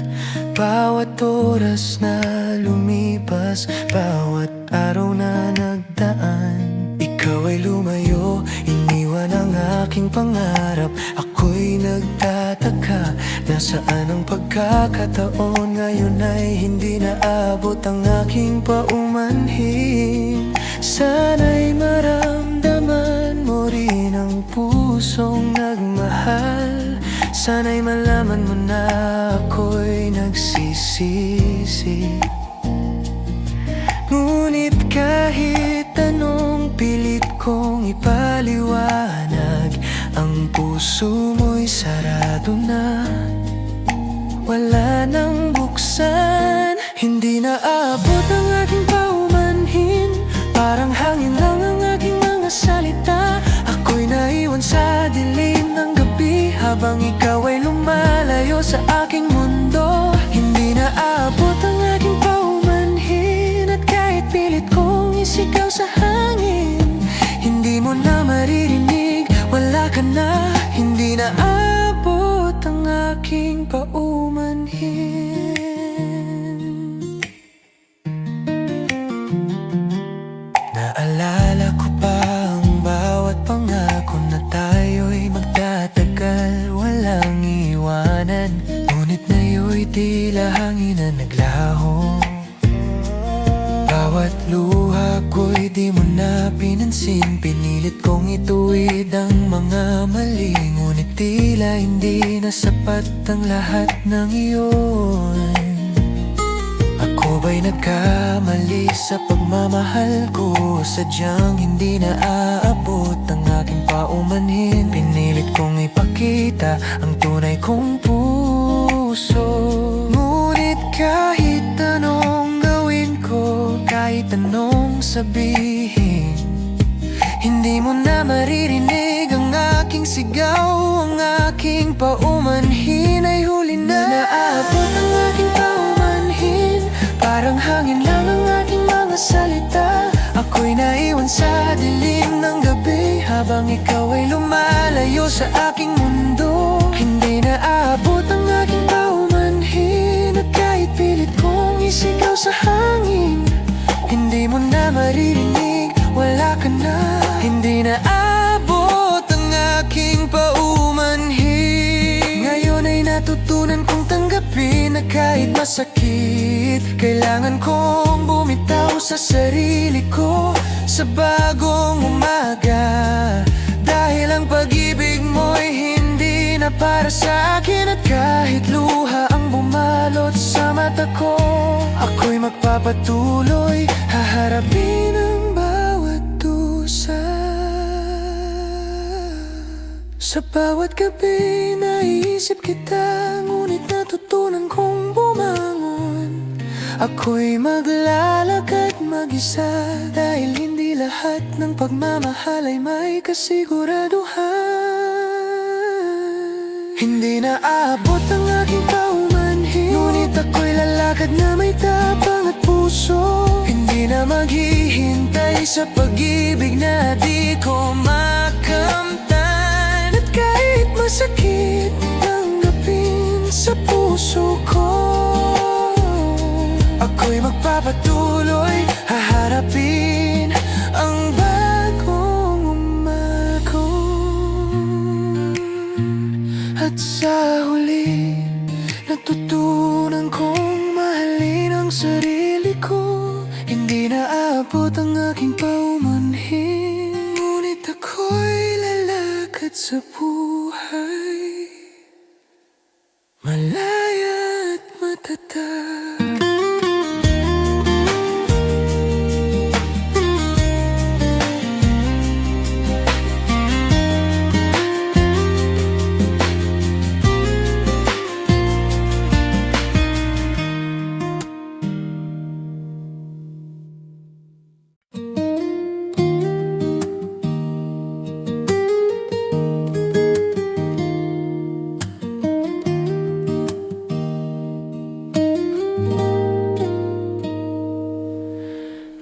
Bawat oras na lumipas, bawat araw na nagdaan, ikaw ay lumayo, iniwan ang aking pangarap. Ako'y nagtataka, nasaan ang pagkakataon? Ngayon ay hindi naabot ang aking paumanhin. Sana'y maramdaman mo rin ang pusong nagmahal. Sana'y malaman mo na ako'y nagsisisi. Ngunit kahit anong pilit kong ipaliwanag, ang puso mo'y sarado na, wala nang buksan. Hindi na abot ang aking paumanhin, parang hangin lang ang aking mga salita. Ako'y naiwan sa dilim ng gabi, habang ikaw ay lumalayo sa aking mundo. Hindi na abot ang aking paumanhin, at kahit pilit kong isigaw sa hangin, hindi mo na maririnig, wala ka na. Hindi na abot ang aking paumanhin. Naalala ko pa ang bawat pangako na tayo'y magtatagal, walang iwanan. Ngunit ngayon'y tila hangin na naglaho. Bawat luha ko'y di mo na pinansin, pinilit kong ituwid ang mga mali, ngunit tila hindi na sapat ang lahat ng iyon. Ako ba'y nagkamali sa pagmamahal ko? Sadyang hindi na aabot ang aking paumanhin. Pinilit kong ipakita ang tunay kong puso, ngunit kahit anong gawin ko, kahit anong sabihin, hindi mo na maririnig ang aking sigaw. Ang aking paumanhin ay huli na. Naabot ang aking paumanhin, parang hangin lang ang aking mga salita. Ako'y naiwan sa dilim ng gabi, habang ikaw ay lumalayo sa aking mundo. Hindi na abot ang aking paumanhin, at kahit pilit kong isigaw sa hangin, hindi mo na maririnig, wala ka na. Hindi na abot ang aking paumanhin. Ngayon ay natutunan kong tanggapin na kahit masakit, kailangan kong bumitaw sa sarili ko sa bagong umaga. Dahil ang pag-ibig mo'y hindi na para sa akin, at kahit luha ang bumalot sa mata ko, ako'y magpapatuloy haharapin ang bawat dusa. Sa bawat gabi naiisip kita, ngunit natutunan kong bumangon. Ako'y maglalakad mag-isa, dahil hindi lahat ng pagmamahal ay may kasiguraduhan. Hindi na aabot ang aking paumanhin, ngunit ako'y lalakad na may tapang at puso. Hindi na maghihintay sa pag-ibig na di ko makamtan. At kahit masakit tanggapin sa puso ko, ako'y magpapatuloy, haharapin ang bagong umago. At sa huli, natutunan kong mahalin ang sarili ko. Hindi na aabot ang aking paumanhin, ngunit ako'y lalakad sa buhay, malaya at matatag.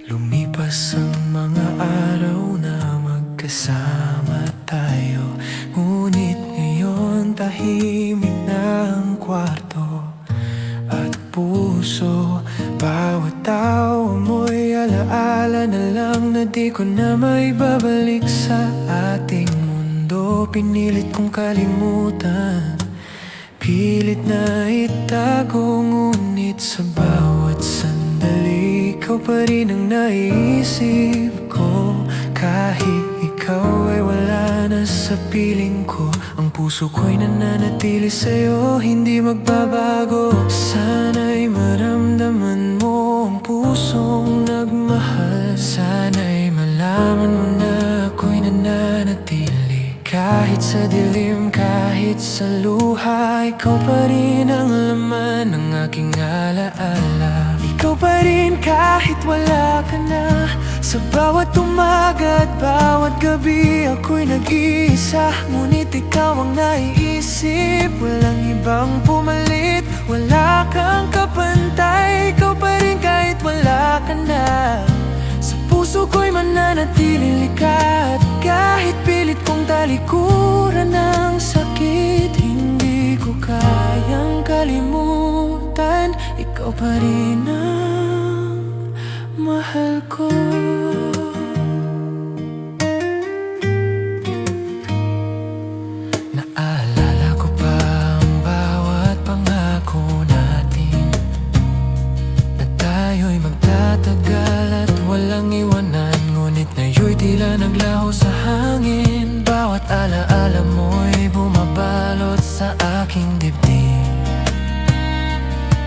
Lumipas ang mga araw na magkasama tayo, ngunit ngayon tahimik na ang kwarto at puso. Bawat tao mo'y alaala na lang na di ko na maibabalik sa ating mundo. Pinilit kong kalimutan, pilit na itago, ngunit sa bawat sandali ikaw pa rin ang naiisip ko. Kahit ikaw ay wala na sa piling ko, ang puso ko'y nananatili sa'yo, hindi magbabago. Sana'y maramdaman mo ang pusong nagmahal. Sana'y malaman mo na ako'y nananatili. Kahit sa dilim, kahit sa luha, ikaw pa rin ang laman ng aking alaala. Ikaw pa rin kahit wala ka na. Sa bawat umaga at bawat gabi ako'y nag-iisa, ngunit ikaw ang naiisip. Walang ibang pumalit, wala kang kapantay. Ikaw pa rin kahit wala ka na. Sa puso ko'y mananatiling likat, kahit pilit kong talikuran ng sakit. Hindi ko kayang kalimutan, ikaw pa rin ang mahal ko. Naalala ko pa ang bawat pangako natin, na tayo'y magtatagal at walang iwanan. Ngunit ngayon'y tila naglaho sa hangin. Bawat alaala mo'y bumabalot sa aking dibdib.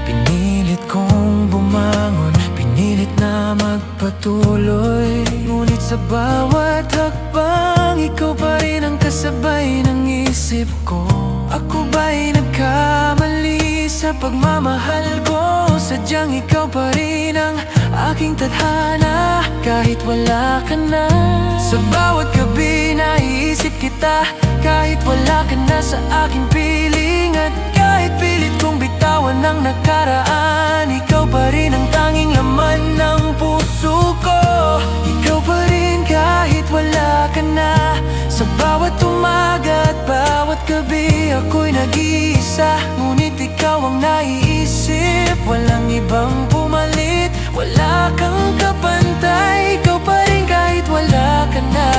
Pinilit kong bumangon, pinilit na magpatuloy, ngunit sa bawat hakbang ikaw pa rin ang kasabay ng isip ko. Ako ba'y nagkamali sa pagmamahal ko? Sadyang ikaw pa rin ang aking tadhana, kahit wala ka na. Sa bawat gabi naiisip kita, kahit wala ka na sa aking piling. At kahit pilit kong bitawan ang nakaraan, ikaw pa rin ang tanging laman ng puso ko. Ikaw pa rin kahit wala ka na. Sa bawat umaga at bawat gabi ako'y nag-iisa, ngunit ikaw ang naiisip. Walang ibang pumalit, wala kang kapantay. Ikaw pa rin kahit wala ka na.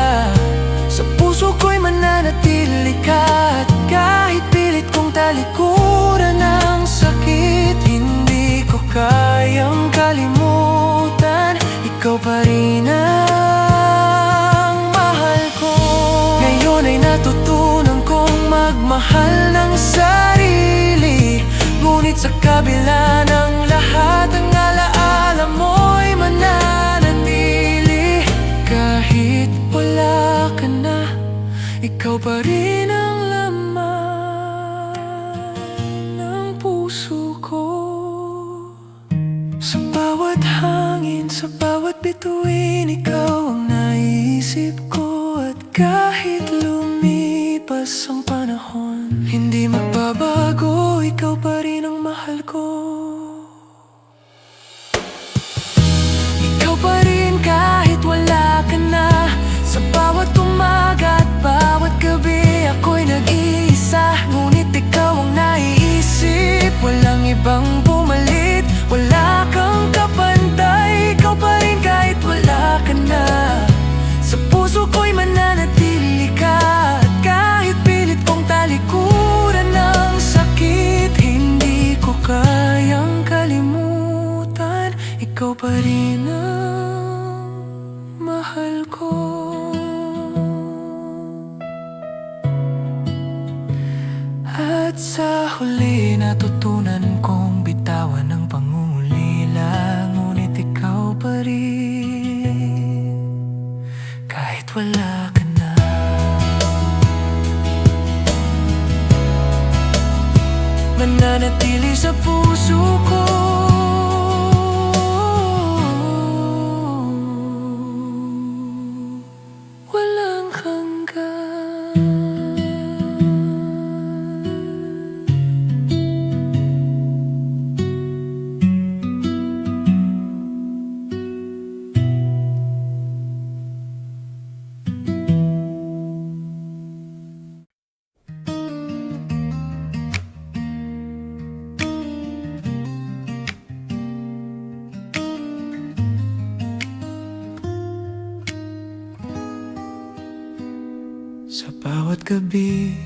Sa puso ko'y mananatili ka, at kahit pilit kong talikuran ng sakit, hindi ko kayang kalimutan, ikaw pa rin ang mahal ko. Ngayon ay natutunan kong magmahal ng sarili, ngunit sa kabila ng lahat ang alaala mo'y mananatili. Kahit wala ka na, ikaw pa rin ang Sa bawat bituin, ikaw ang naisip ko. At kahit lumipas ang panahon, hindi magbabago, ikaw pa rin ang mahal ko. Ikaw pa rin kahit wala ka na. Sa bawat umaga at bawat gabi, ako'y nag-iisa. Ngunit ikaw ang naiisip, walang ibang pumalit. Wala kang kapantay, ikaw pa rin kahit wala ka na. Sa puso ko'y mananatili ka. At kahit pilit kong talikuran ng sakit, hindi ko kayang kalimutan. Ikaw pa rin ang mahal ko. At sa huli, natutunan kong bitawan ang pangungulila. Ngunit ikaw pa rin kahit wala ka na. Mananatili sa puso ko. Walang hanggan. Sa bawat gabi,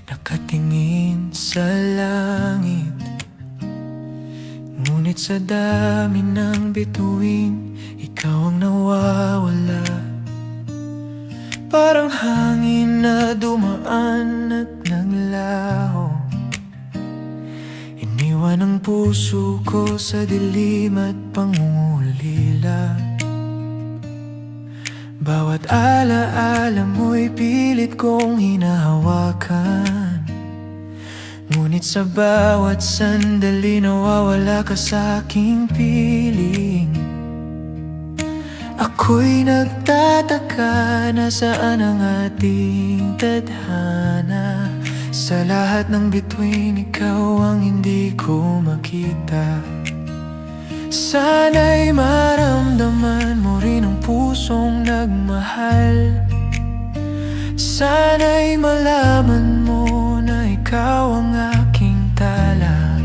nakatingin sa langit. Ngunit sa dami ng bituin, ikaw ang nawawala. Parang hangin na dumaan at naglaho. Iniwan ang puso ko sa dilim at pangungulila. Bawat alaala mo'y pilit kong hinahawakan. Ngunit sa bawat sandali, nawawala ka sa aking piling. Ako'y nagtataka na saan ang ating tadhana. Sa lahat ng bituin, ikaw ang hindi ko makita. Sana'y maramdaman mo rin ang pusong nagmahal. Sana'y malaman mo na ikaw ang aking tala.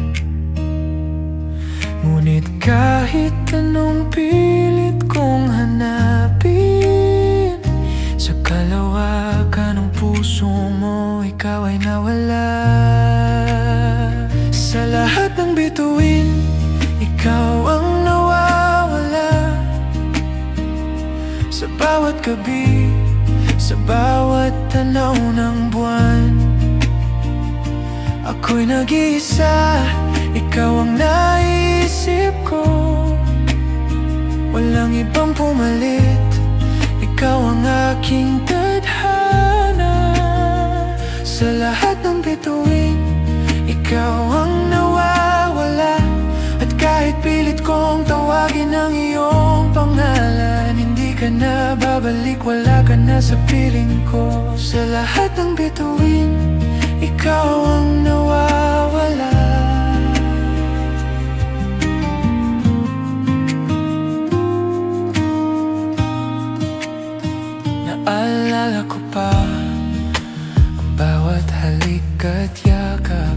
Ngunit kahit anong pilit kong hanapin, sa kalawakan ng puso mo, ikaw ay nawala. Sa lahat ng bituin, ikaw ang nawawala. Sa bawat gabi, sa bawat tanaw ng buwan, ako'y nag-iisa, ikaw ang naisip ko. Walang ibang pumalit, ikaw ang aking tadhana. Sa lahat ng bituin, ikaw ang nawawala. At kahit pilit kong tawagin ang iyong pangalan, hindi ka na babalik, wala ka na sa piling ko. Sa lahat ng bituin, ikaw ang nawawala. Naalala ko pa ang bawat halik at yakap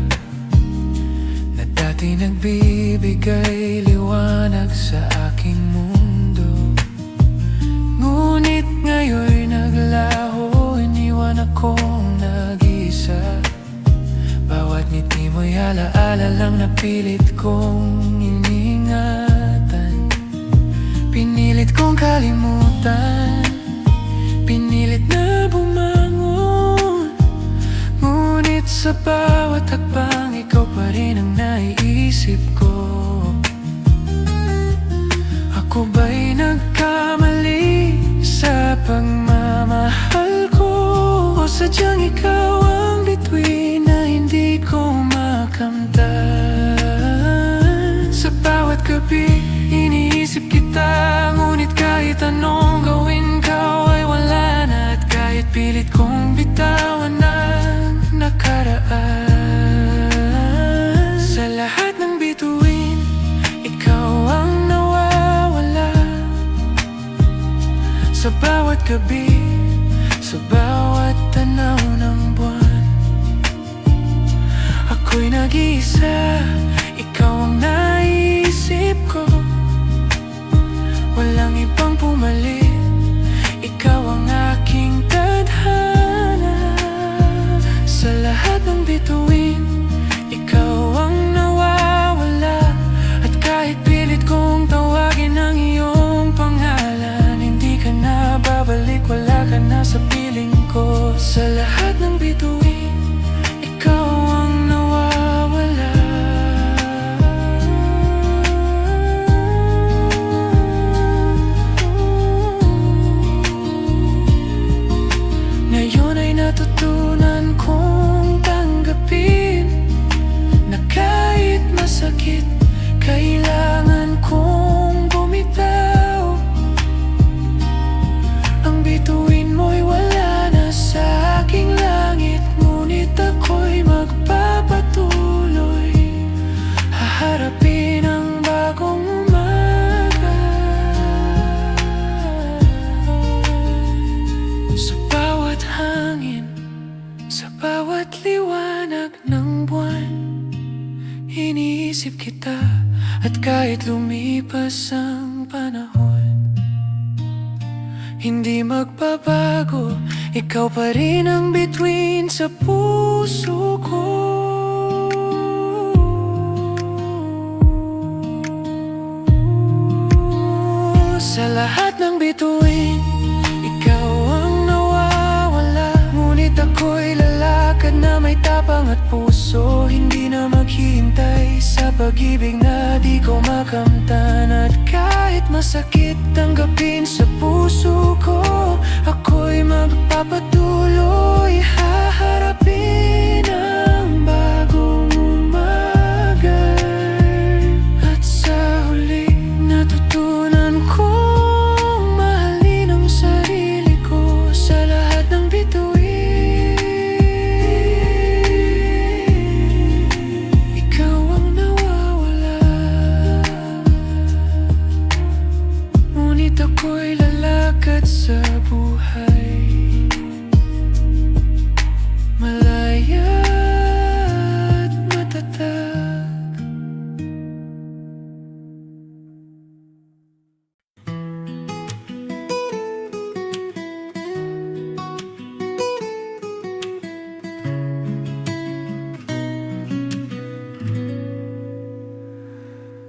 na dati nagbibigay liwanag sa aking mundo. Ngunit ngayon'y naglaho, iniwan akong nag-iisa. Bawat ngiti mo'y alaala lang na pilit kong iningatan. Pinilit kong kalimutan, pinilit na bumangon. Ngunit sa bawat hakbang, ikaw pa rin ang naiisip ko. Ako ba'y nagkamali sa pagmamahal ko? O sadyang ikaw ang bituin na hindi ko makamtan? Sa bawat gabi, iniisip kita, Kahit anong gawin ko ay wala na. At kahit pilit kong bitawan ang nakaraan, sa lahat ng bituin, ikaw ang nawawala. Sa bawat gabi, sa bawat tanaw ng buwan, ako'y nag-iisa, ikaw ang naisip ko. Walang ibang pumalit, ikaw ang aking tadhana. Sa lahat ng bituin, ikaw ang nawawala. At kahit pilit kong tawagin ang iyong pangalan, hindi ka na babalik, wala ka na sa piling ko. Sa lahat ng bituin, ikaw ang nawawala. Ngayon ay natutunan kong tanggapin na kahit masakit, kailangan kong bumitaw. Ang bituin mo'y wala na sa aking langit, ngunit ako'y magpapatuloy, haharapin ang bagong umaga. Sa bawat hangin, sa bawat liwanag ng buwan, iniisip kita. At kahit lumipas ang panahon, hindi magbabago, ikaw pa rin ang bituin sa puso ko. Sa lahat ng bituin, ikaw ang nawawala. Ngunit ako'y lalakad na may tapang at puso, hindi na maghihintay sa pag-ibig na di ko makamtan. At kahit masakit tanggapin sa puso ko, ako'y magpapatuloy, haharapin ang bagong umaga. At sa huli, natutunan kong mahalin ang sarili ko. Sa lahat ng bituin, ikaw ang nawawala. Ngunit ako'y lalakad sa buhay, malaya at matatag.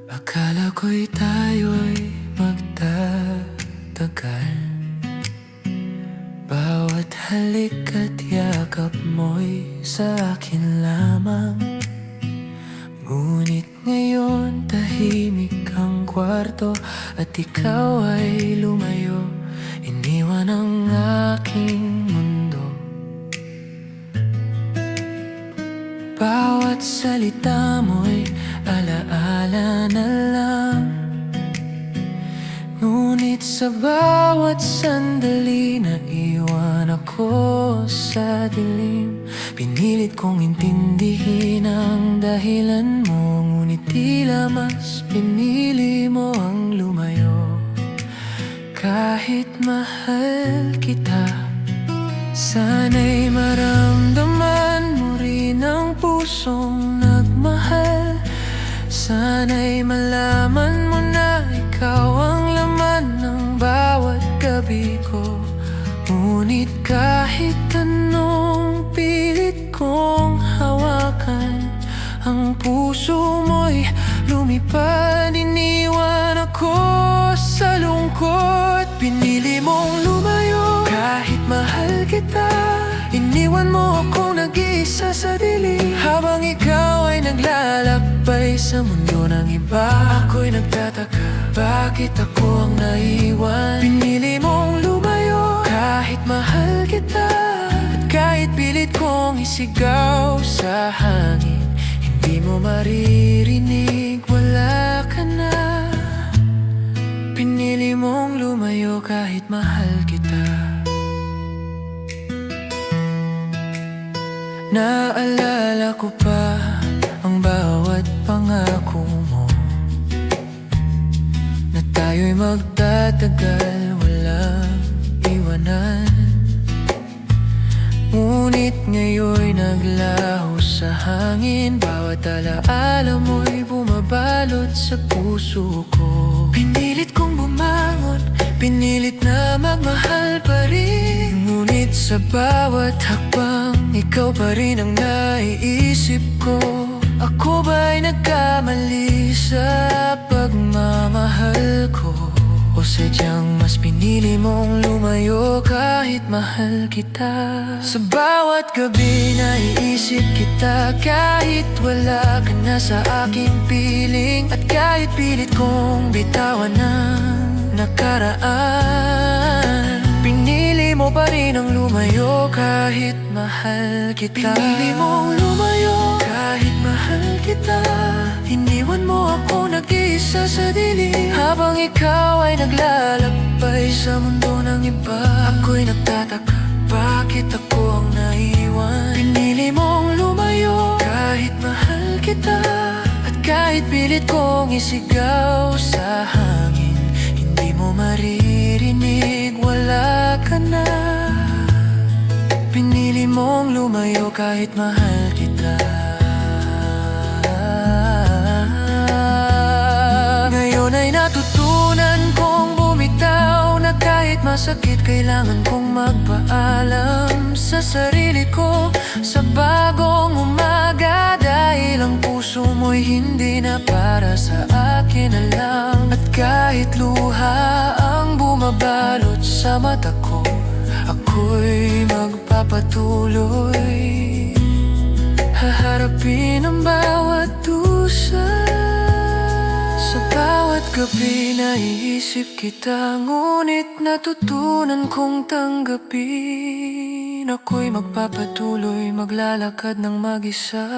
Akala ko'y tayo'y magtatagal, bawat halik at yakap mo'y sa akin lamang. Ngunit ngayon tahimik ang kwarto at ikaw ay lumayo, iniwan ang aking mundo. Bawat salita mo'y alaala na lang, ngunit sa bawat sandali naiwan ako sa dilim. Pinilit kong intindihin ang dahilan mo, ngunit tila mas pinili mo ang lumayo. Kahit mahal kita, sana'y maramdaman mo rin ang pusong nagmahal. Sana'y malaman mo na ikaw ang laman ng bawat gabi ko. Ngunit kahit anong pilit kong hawakan, ang puso mo'y lumipad. Iniwan ako sa lungkot, pinili mong lumayo. Kahit mahal kita, iniwan mo akong nag-iisa sa dilim. Habang ikaw ay naglalakbay sa mundo ng iba, ako'y nagtataka, bakit ako ang naiwan? Pinili mong lumayo, kahit mahal kita. At kahit pilit kong isigaw sa hangin, hindi mo maririnig, wala ka na. Pinili mong lumayo kahit mahal kita. Naalala ko pa ang bawat pangako mo, na tayo'y magtatagal, walang iwanan. Ngunit ngayon'y naglaho sa hangin, bawat alaala mo'y bumabalot sa puso ko. Pinilit kong bumangon, pinilit na magmahal pa rin. Ngunit sa bawat hakbang, ikaw pa rin ang naiisip ko. Ako ba'y nagkamali sa pagmamahal ko, o sadyang mas pinili mong lumayo kahit mahal kita? Sa bawat gabi naiisip kita, kahit wala ka na sa aking piling. At kahit pilit kong bitawan ang nakaraan, pinili mo pa rin ang lumayo kahit mahal kita. Pinili mong lumayo kahit mahal kita. Iniwan mo ako nag-iisa sa dilim, habang ikaw ay naglalakbay sa mundo ng iba. Ako'y nagtataka, bakit ako ang naiwan? Pinili mong lumayo kahit mahal kita. At kahit pilit kong isigaw sa hangin, hindi mo maririnig, wala ka na. Pinili mong lumayo kahit mahal kita. Ngayon ay natutunan kong bumitaw, na kahit masakit kailangan kong magpaalam sa sarili ko sa bagong umaga. Dahil ang puso mo'y hindi na para sa akin na lang. At kahit luha ang bumabalot sa mata ko, ako'y magpapatuloy, haharapin ang bawat dusa. Sa bawat gabi naiisip kita, ngunit natutunan kong tanggapin. Ako'y magpapatuloy, maglalakad ng mag-isa.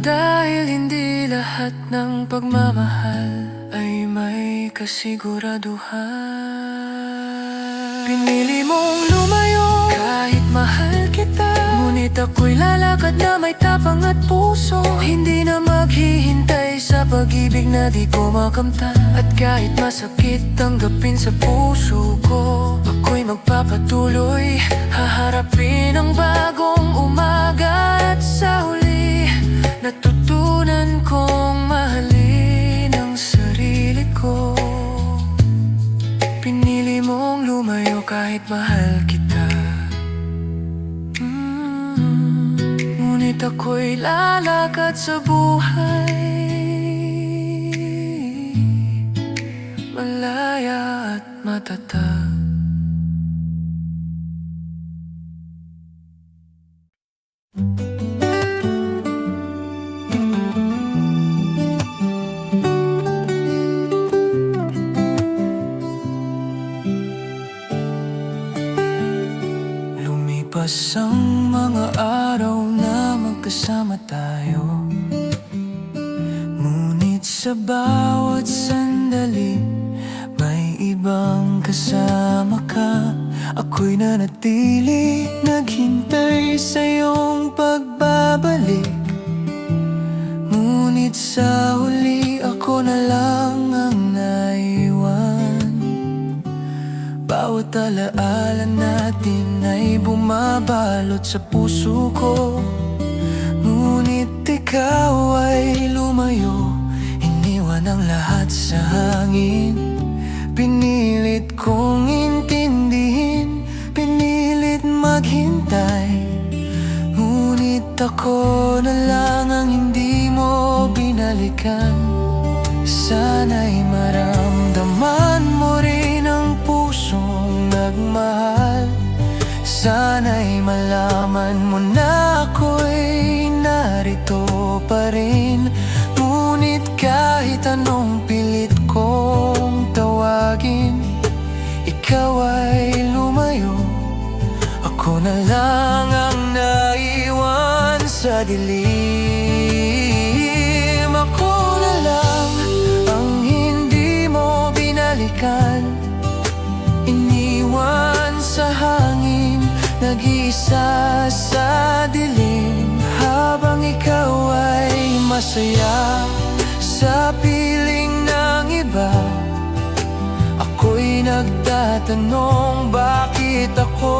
Dahil hindi lahat ng pagmamahal ay may kasiguraduhan. Pinili mong lumayo kahit mahal kita, ngunit ako'y lalakad na may tapang at puso. Hindi na maghihintay sa pag-ibig na di ko makamtan. At kahit masakit tanggapin sa puso ko, ako'y magpapatuloy, haharapin ang bagong umaga. At sa huli, natutunan kong mahalin ang sarili ko. Pinili mong lumayo kahit mahal kita. Ngunit ako'y lalakad sa buhay, malaya at matatag. Lumipas ang mga araw na magkasama tayo, ngunit sa bawat sandali may ibang kasama ka. Ako'y nanatili, naghintay sa iyong pagbabalik. Ngunit sa huli ako na lang ang naiwan. Bawat alaala natin ay bumabalot sa puso ko, ngunit ikaw ay lumayo, iniwan ang lahat sa hangin. Pinilit kong intindihin, pinilit maghintay, ngunit ako na lang ang hindi mo binalikan. Sana'y maramdaman mo rin ang pusong nagmahal. Sana'y malaman mo na ako'y narito pa rin. Ngunit kahit anong pilit kong tawagin, ikaw ay lumayo, ako na lang ang naiwan sa dilim. Ako na lang ang hindi mo binalikan. hangin, nag-iisa sa dilim. Habang ikaw ay masaya sa piling ng iba, ako'y nagtatanong bakit ako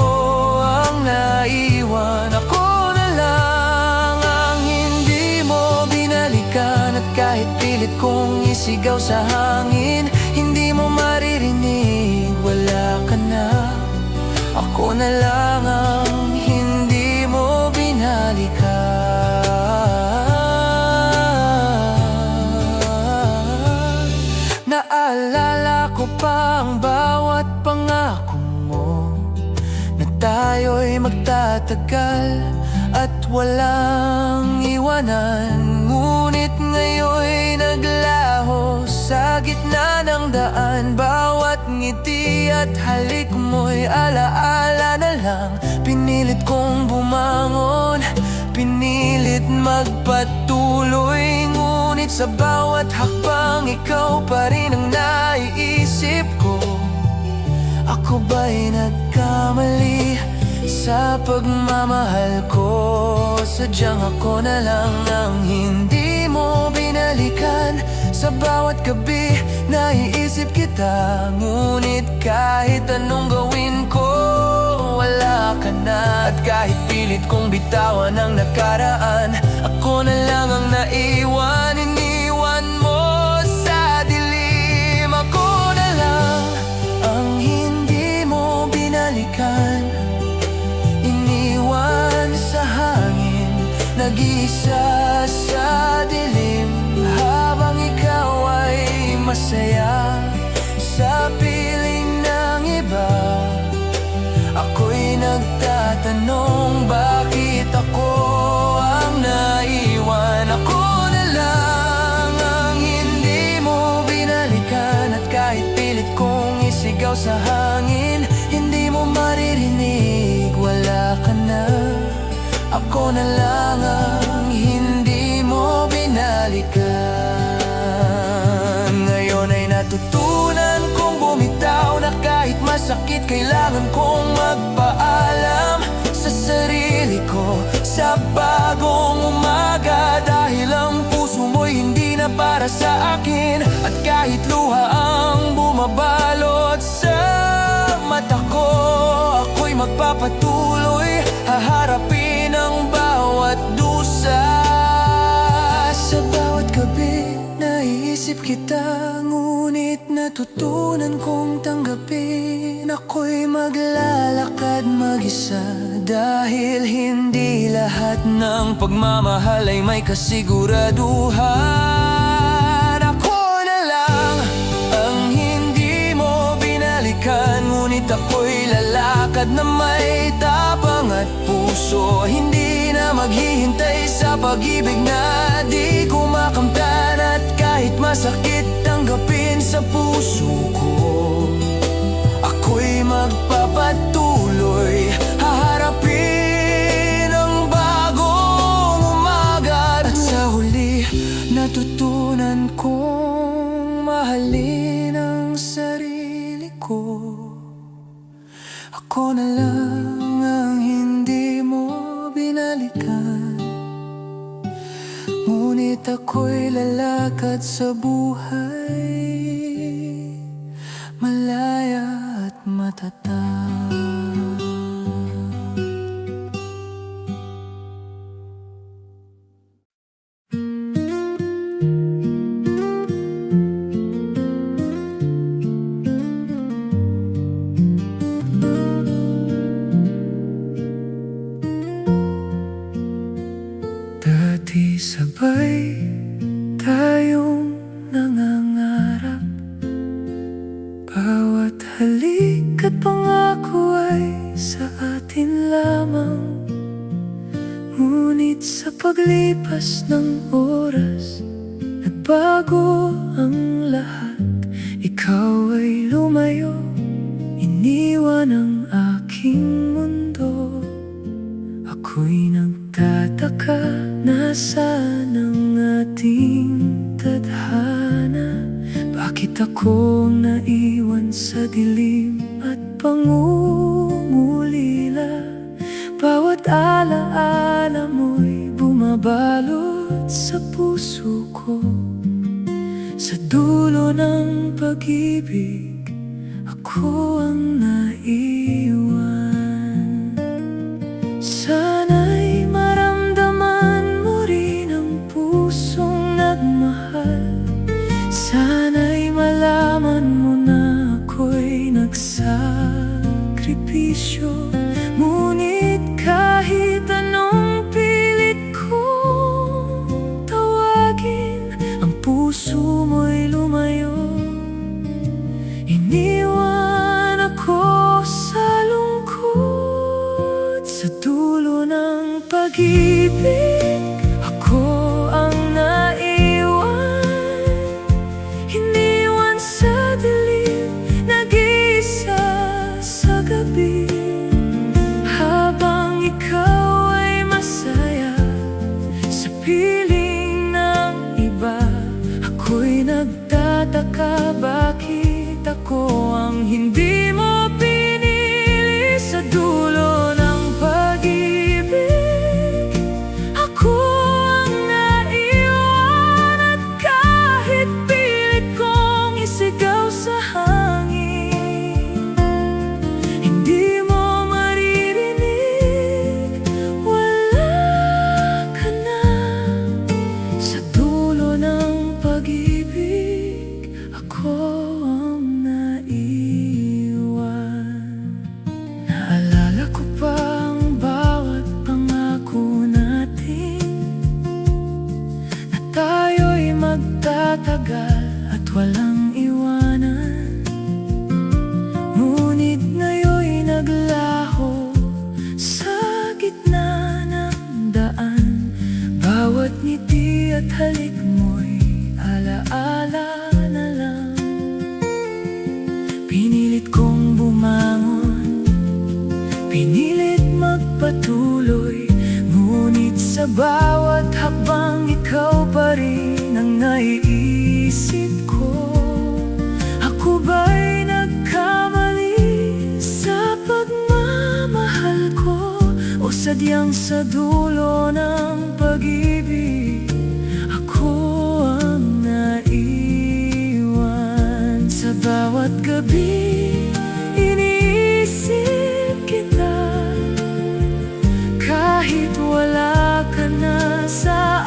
ang naiwan. Ako na lang ang hindi mo binalikan, at kahit pilit kong isigaw sa hangin, hindi mo maririnig, wala ka na. Ako na lang ang hindi mo binalikan. Naalala ko pa ang bawat pangako mo, na tayo'y magtatagal at walang iwanan. Ngunit ngayon'y naglaho sa gitna ng daan. Bawat ngiti at halik mo'y alaala na lang. Pinilit kong bumangon, pinilit magpatuloy, ngunit sa bawat hakbang ikaw pa rin ang naiisip ko. Ako ba'y nagkamali sa pagmamahal ko? Sadyang ako na lang ang hindi mo binalikan. Sa bawat gabi naiisip kita, ngunit kahit anong gawin ko, wala ka na. At kahit pilit kong bitawan ang nakaraan, ako na lang ang naiwan. Iniwan mo sa dilim. Ako na lang ang hindi mo binalikan, iniwan sa hangin, nag-iisa sa dilim. Habang ikaw ay masaya sa piling ng iba, ako'y nagtatanong bakit ako ang naiwan. Ako na lang ang hindi mo binalikan, at kahit pilit kong isigaw sa hangin, hindi mo maririnig, wala ka na. Ako na lang ang hindi mo binalikan. Ngayon ay natutunan kong bumitaw, na kahit masakit kailangan kong magpaalam sa sarili ko sa bagong umaga. Dahil ang puso mo'y hindi na para sa akin, at kahit luha ang bumabalot sa mata ko, ako'y magpapatuloy, haharapin ang bawat dusa. Sa bawat gabi naiisip kita, ngunit natutunan kong tanggapin. Ako'y maglalakad mag-isa, dahil hindi lahat ng pagmamahal ay may kasiguraduhan. Ako na lang ang hindi mo binalikan, ngunit ako'y lalakad na may tapang at puso. Hindi na maghihintay sa pag-ibig na di ko makamtan, at kahit masakit tanggapin sa puso ko, ako'y magpapatuloy, haharapin ang bagong umaga. At sa huli natutunan kong mahalin ang sarili ko. Ako na lang ang hindi mo binalikan, ngunit ako'y lalakad sa buhay, malaya at matatag. Dati sabay tayong nangangarap, bawat halik at pangako ay sa atin lamang. Ngunit sa paglipas ng oras, nagbago ang lahat. Ikaw ay lumayo, iniwan ang aking mundo. Ako'y nagtataka, nasaan ang ating tadhana? Bakit ako naiwan sa dilim? at pangungulila. Bawat alaala mo'y bumabalot sa puso ko. Sa dulo ng pag-ibig, ako ang naiwan. Sana'y maramdaman mo rin ang pusong nagmahal. Sana'y malaman mo na ako'y nagsakripisyo. Ngunit kahit anong pilit kong tawagin, ang puso mo'y lumayo. Iniwan ako sa lungkot. Sa dulo ng pag-ibig, ako ang naiwan. Iniwan sa dilim, nag-iisa sa gabi. Habang ikaw ay masaya sa piling ng iba, ako'y nagtataka bakit ako ang hindi mo pinili. Sa dulo ng pag-ibig, ako ang naiwan. At kahit pilit kong isigaw sa hangin, hindi mo maririnig. Wala ka na. Sa dulo ng pag-ibig, ako ang naiwan. Naalala ko pa ang bawat pangako natin, na tayo'y magtatagal at walang iwanan. Ngunit ngayon'y naglaho sa gitna ng daan. Bawat ngiti at halik mo'y alaala na lang. Pinilit kong bumangon, pinilit magpatuloy. Ngunit sa bawat hakbang, ikaw pa rin ang naiisip ko. Ako ba'y nagkamali sa pagmamahal ko, o sadyang sa dulo ng pag-ibig, ako ang naiwan? Sa bawat gabi, iniisip kita. Kahit wala ka na sa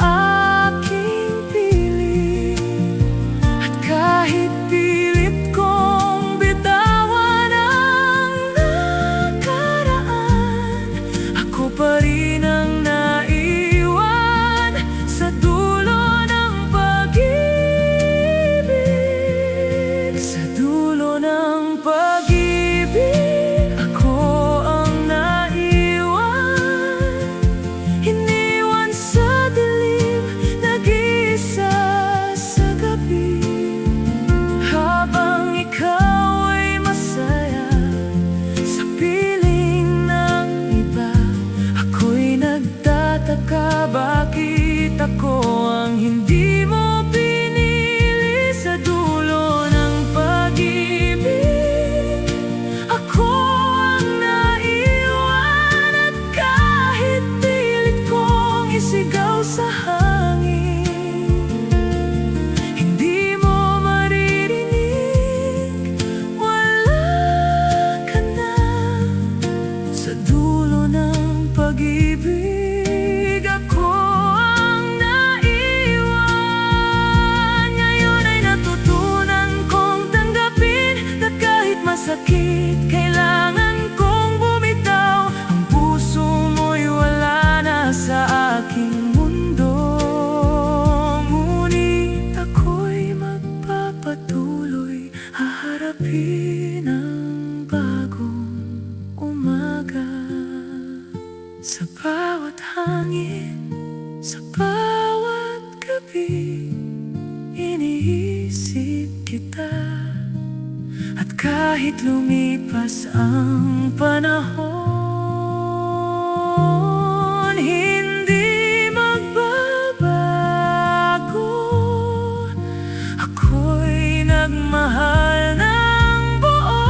aking piling, at kahit pilit kong bitawan ang nakaraan, ako pa rin ang naiwan. Sa dulo ng pag-ibig, sa dulo ng pag-ibig, ako ang naiwan. Iniwan sa dilim, nag-iisa sa gabi. Habang ikaw ay masaya sa piling ng iba, ako'y nagtataka bakit ako ang hindi mo pinili. Sa dulo ng pag-ibig, ako ang naiwan. At kahit pilit kong isigaw sa hangin, hindi mo maririnig. Wala ka na. Sa dulo ng pag-ibig, ako ang naiwan. Ngayon ay natutunan kong tanggapin na kahit masakit, kailangan kong bumitaw. Ang puso mo'y wala na sa aking mundo. Ngunit ako'y magpapatuloy, haharapin ang bagong umaga. Sa bawat hangin, sa bawat gabi, iniisip kita. At kahit lumipas ang panahon, hindi magbabago. Ako'y nagmahal ng buo.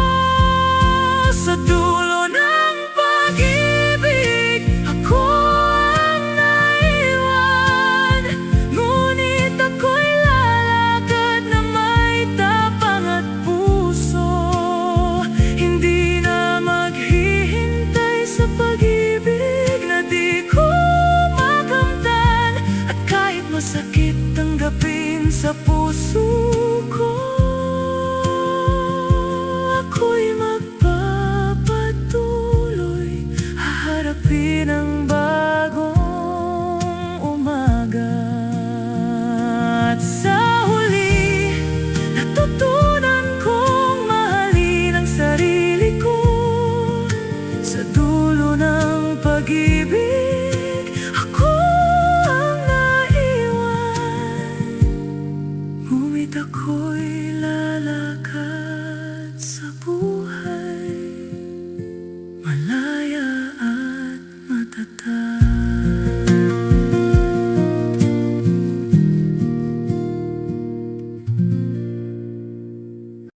ako'y lalakad.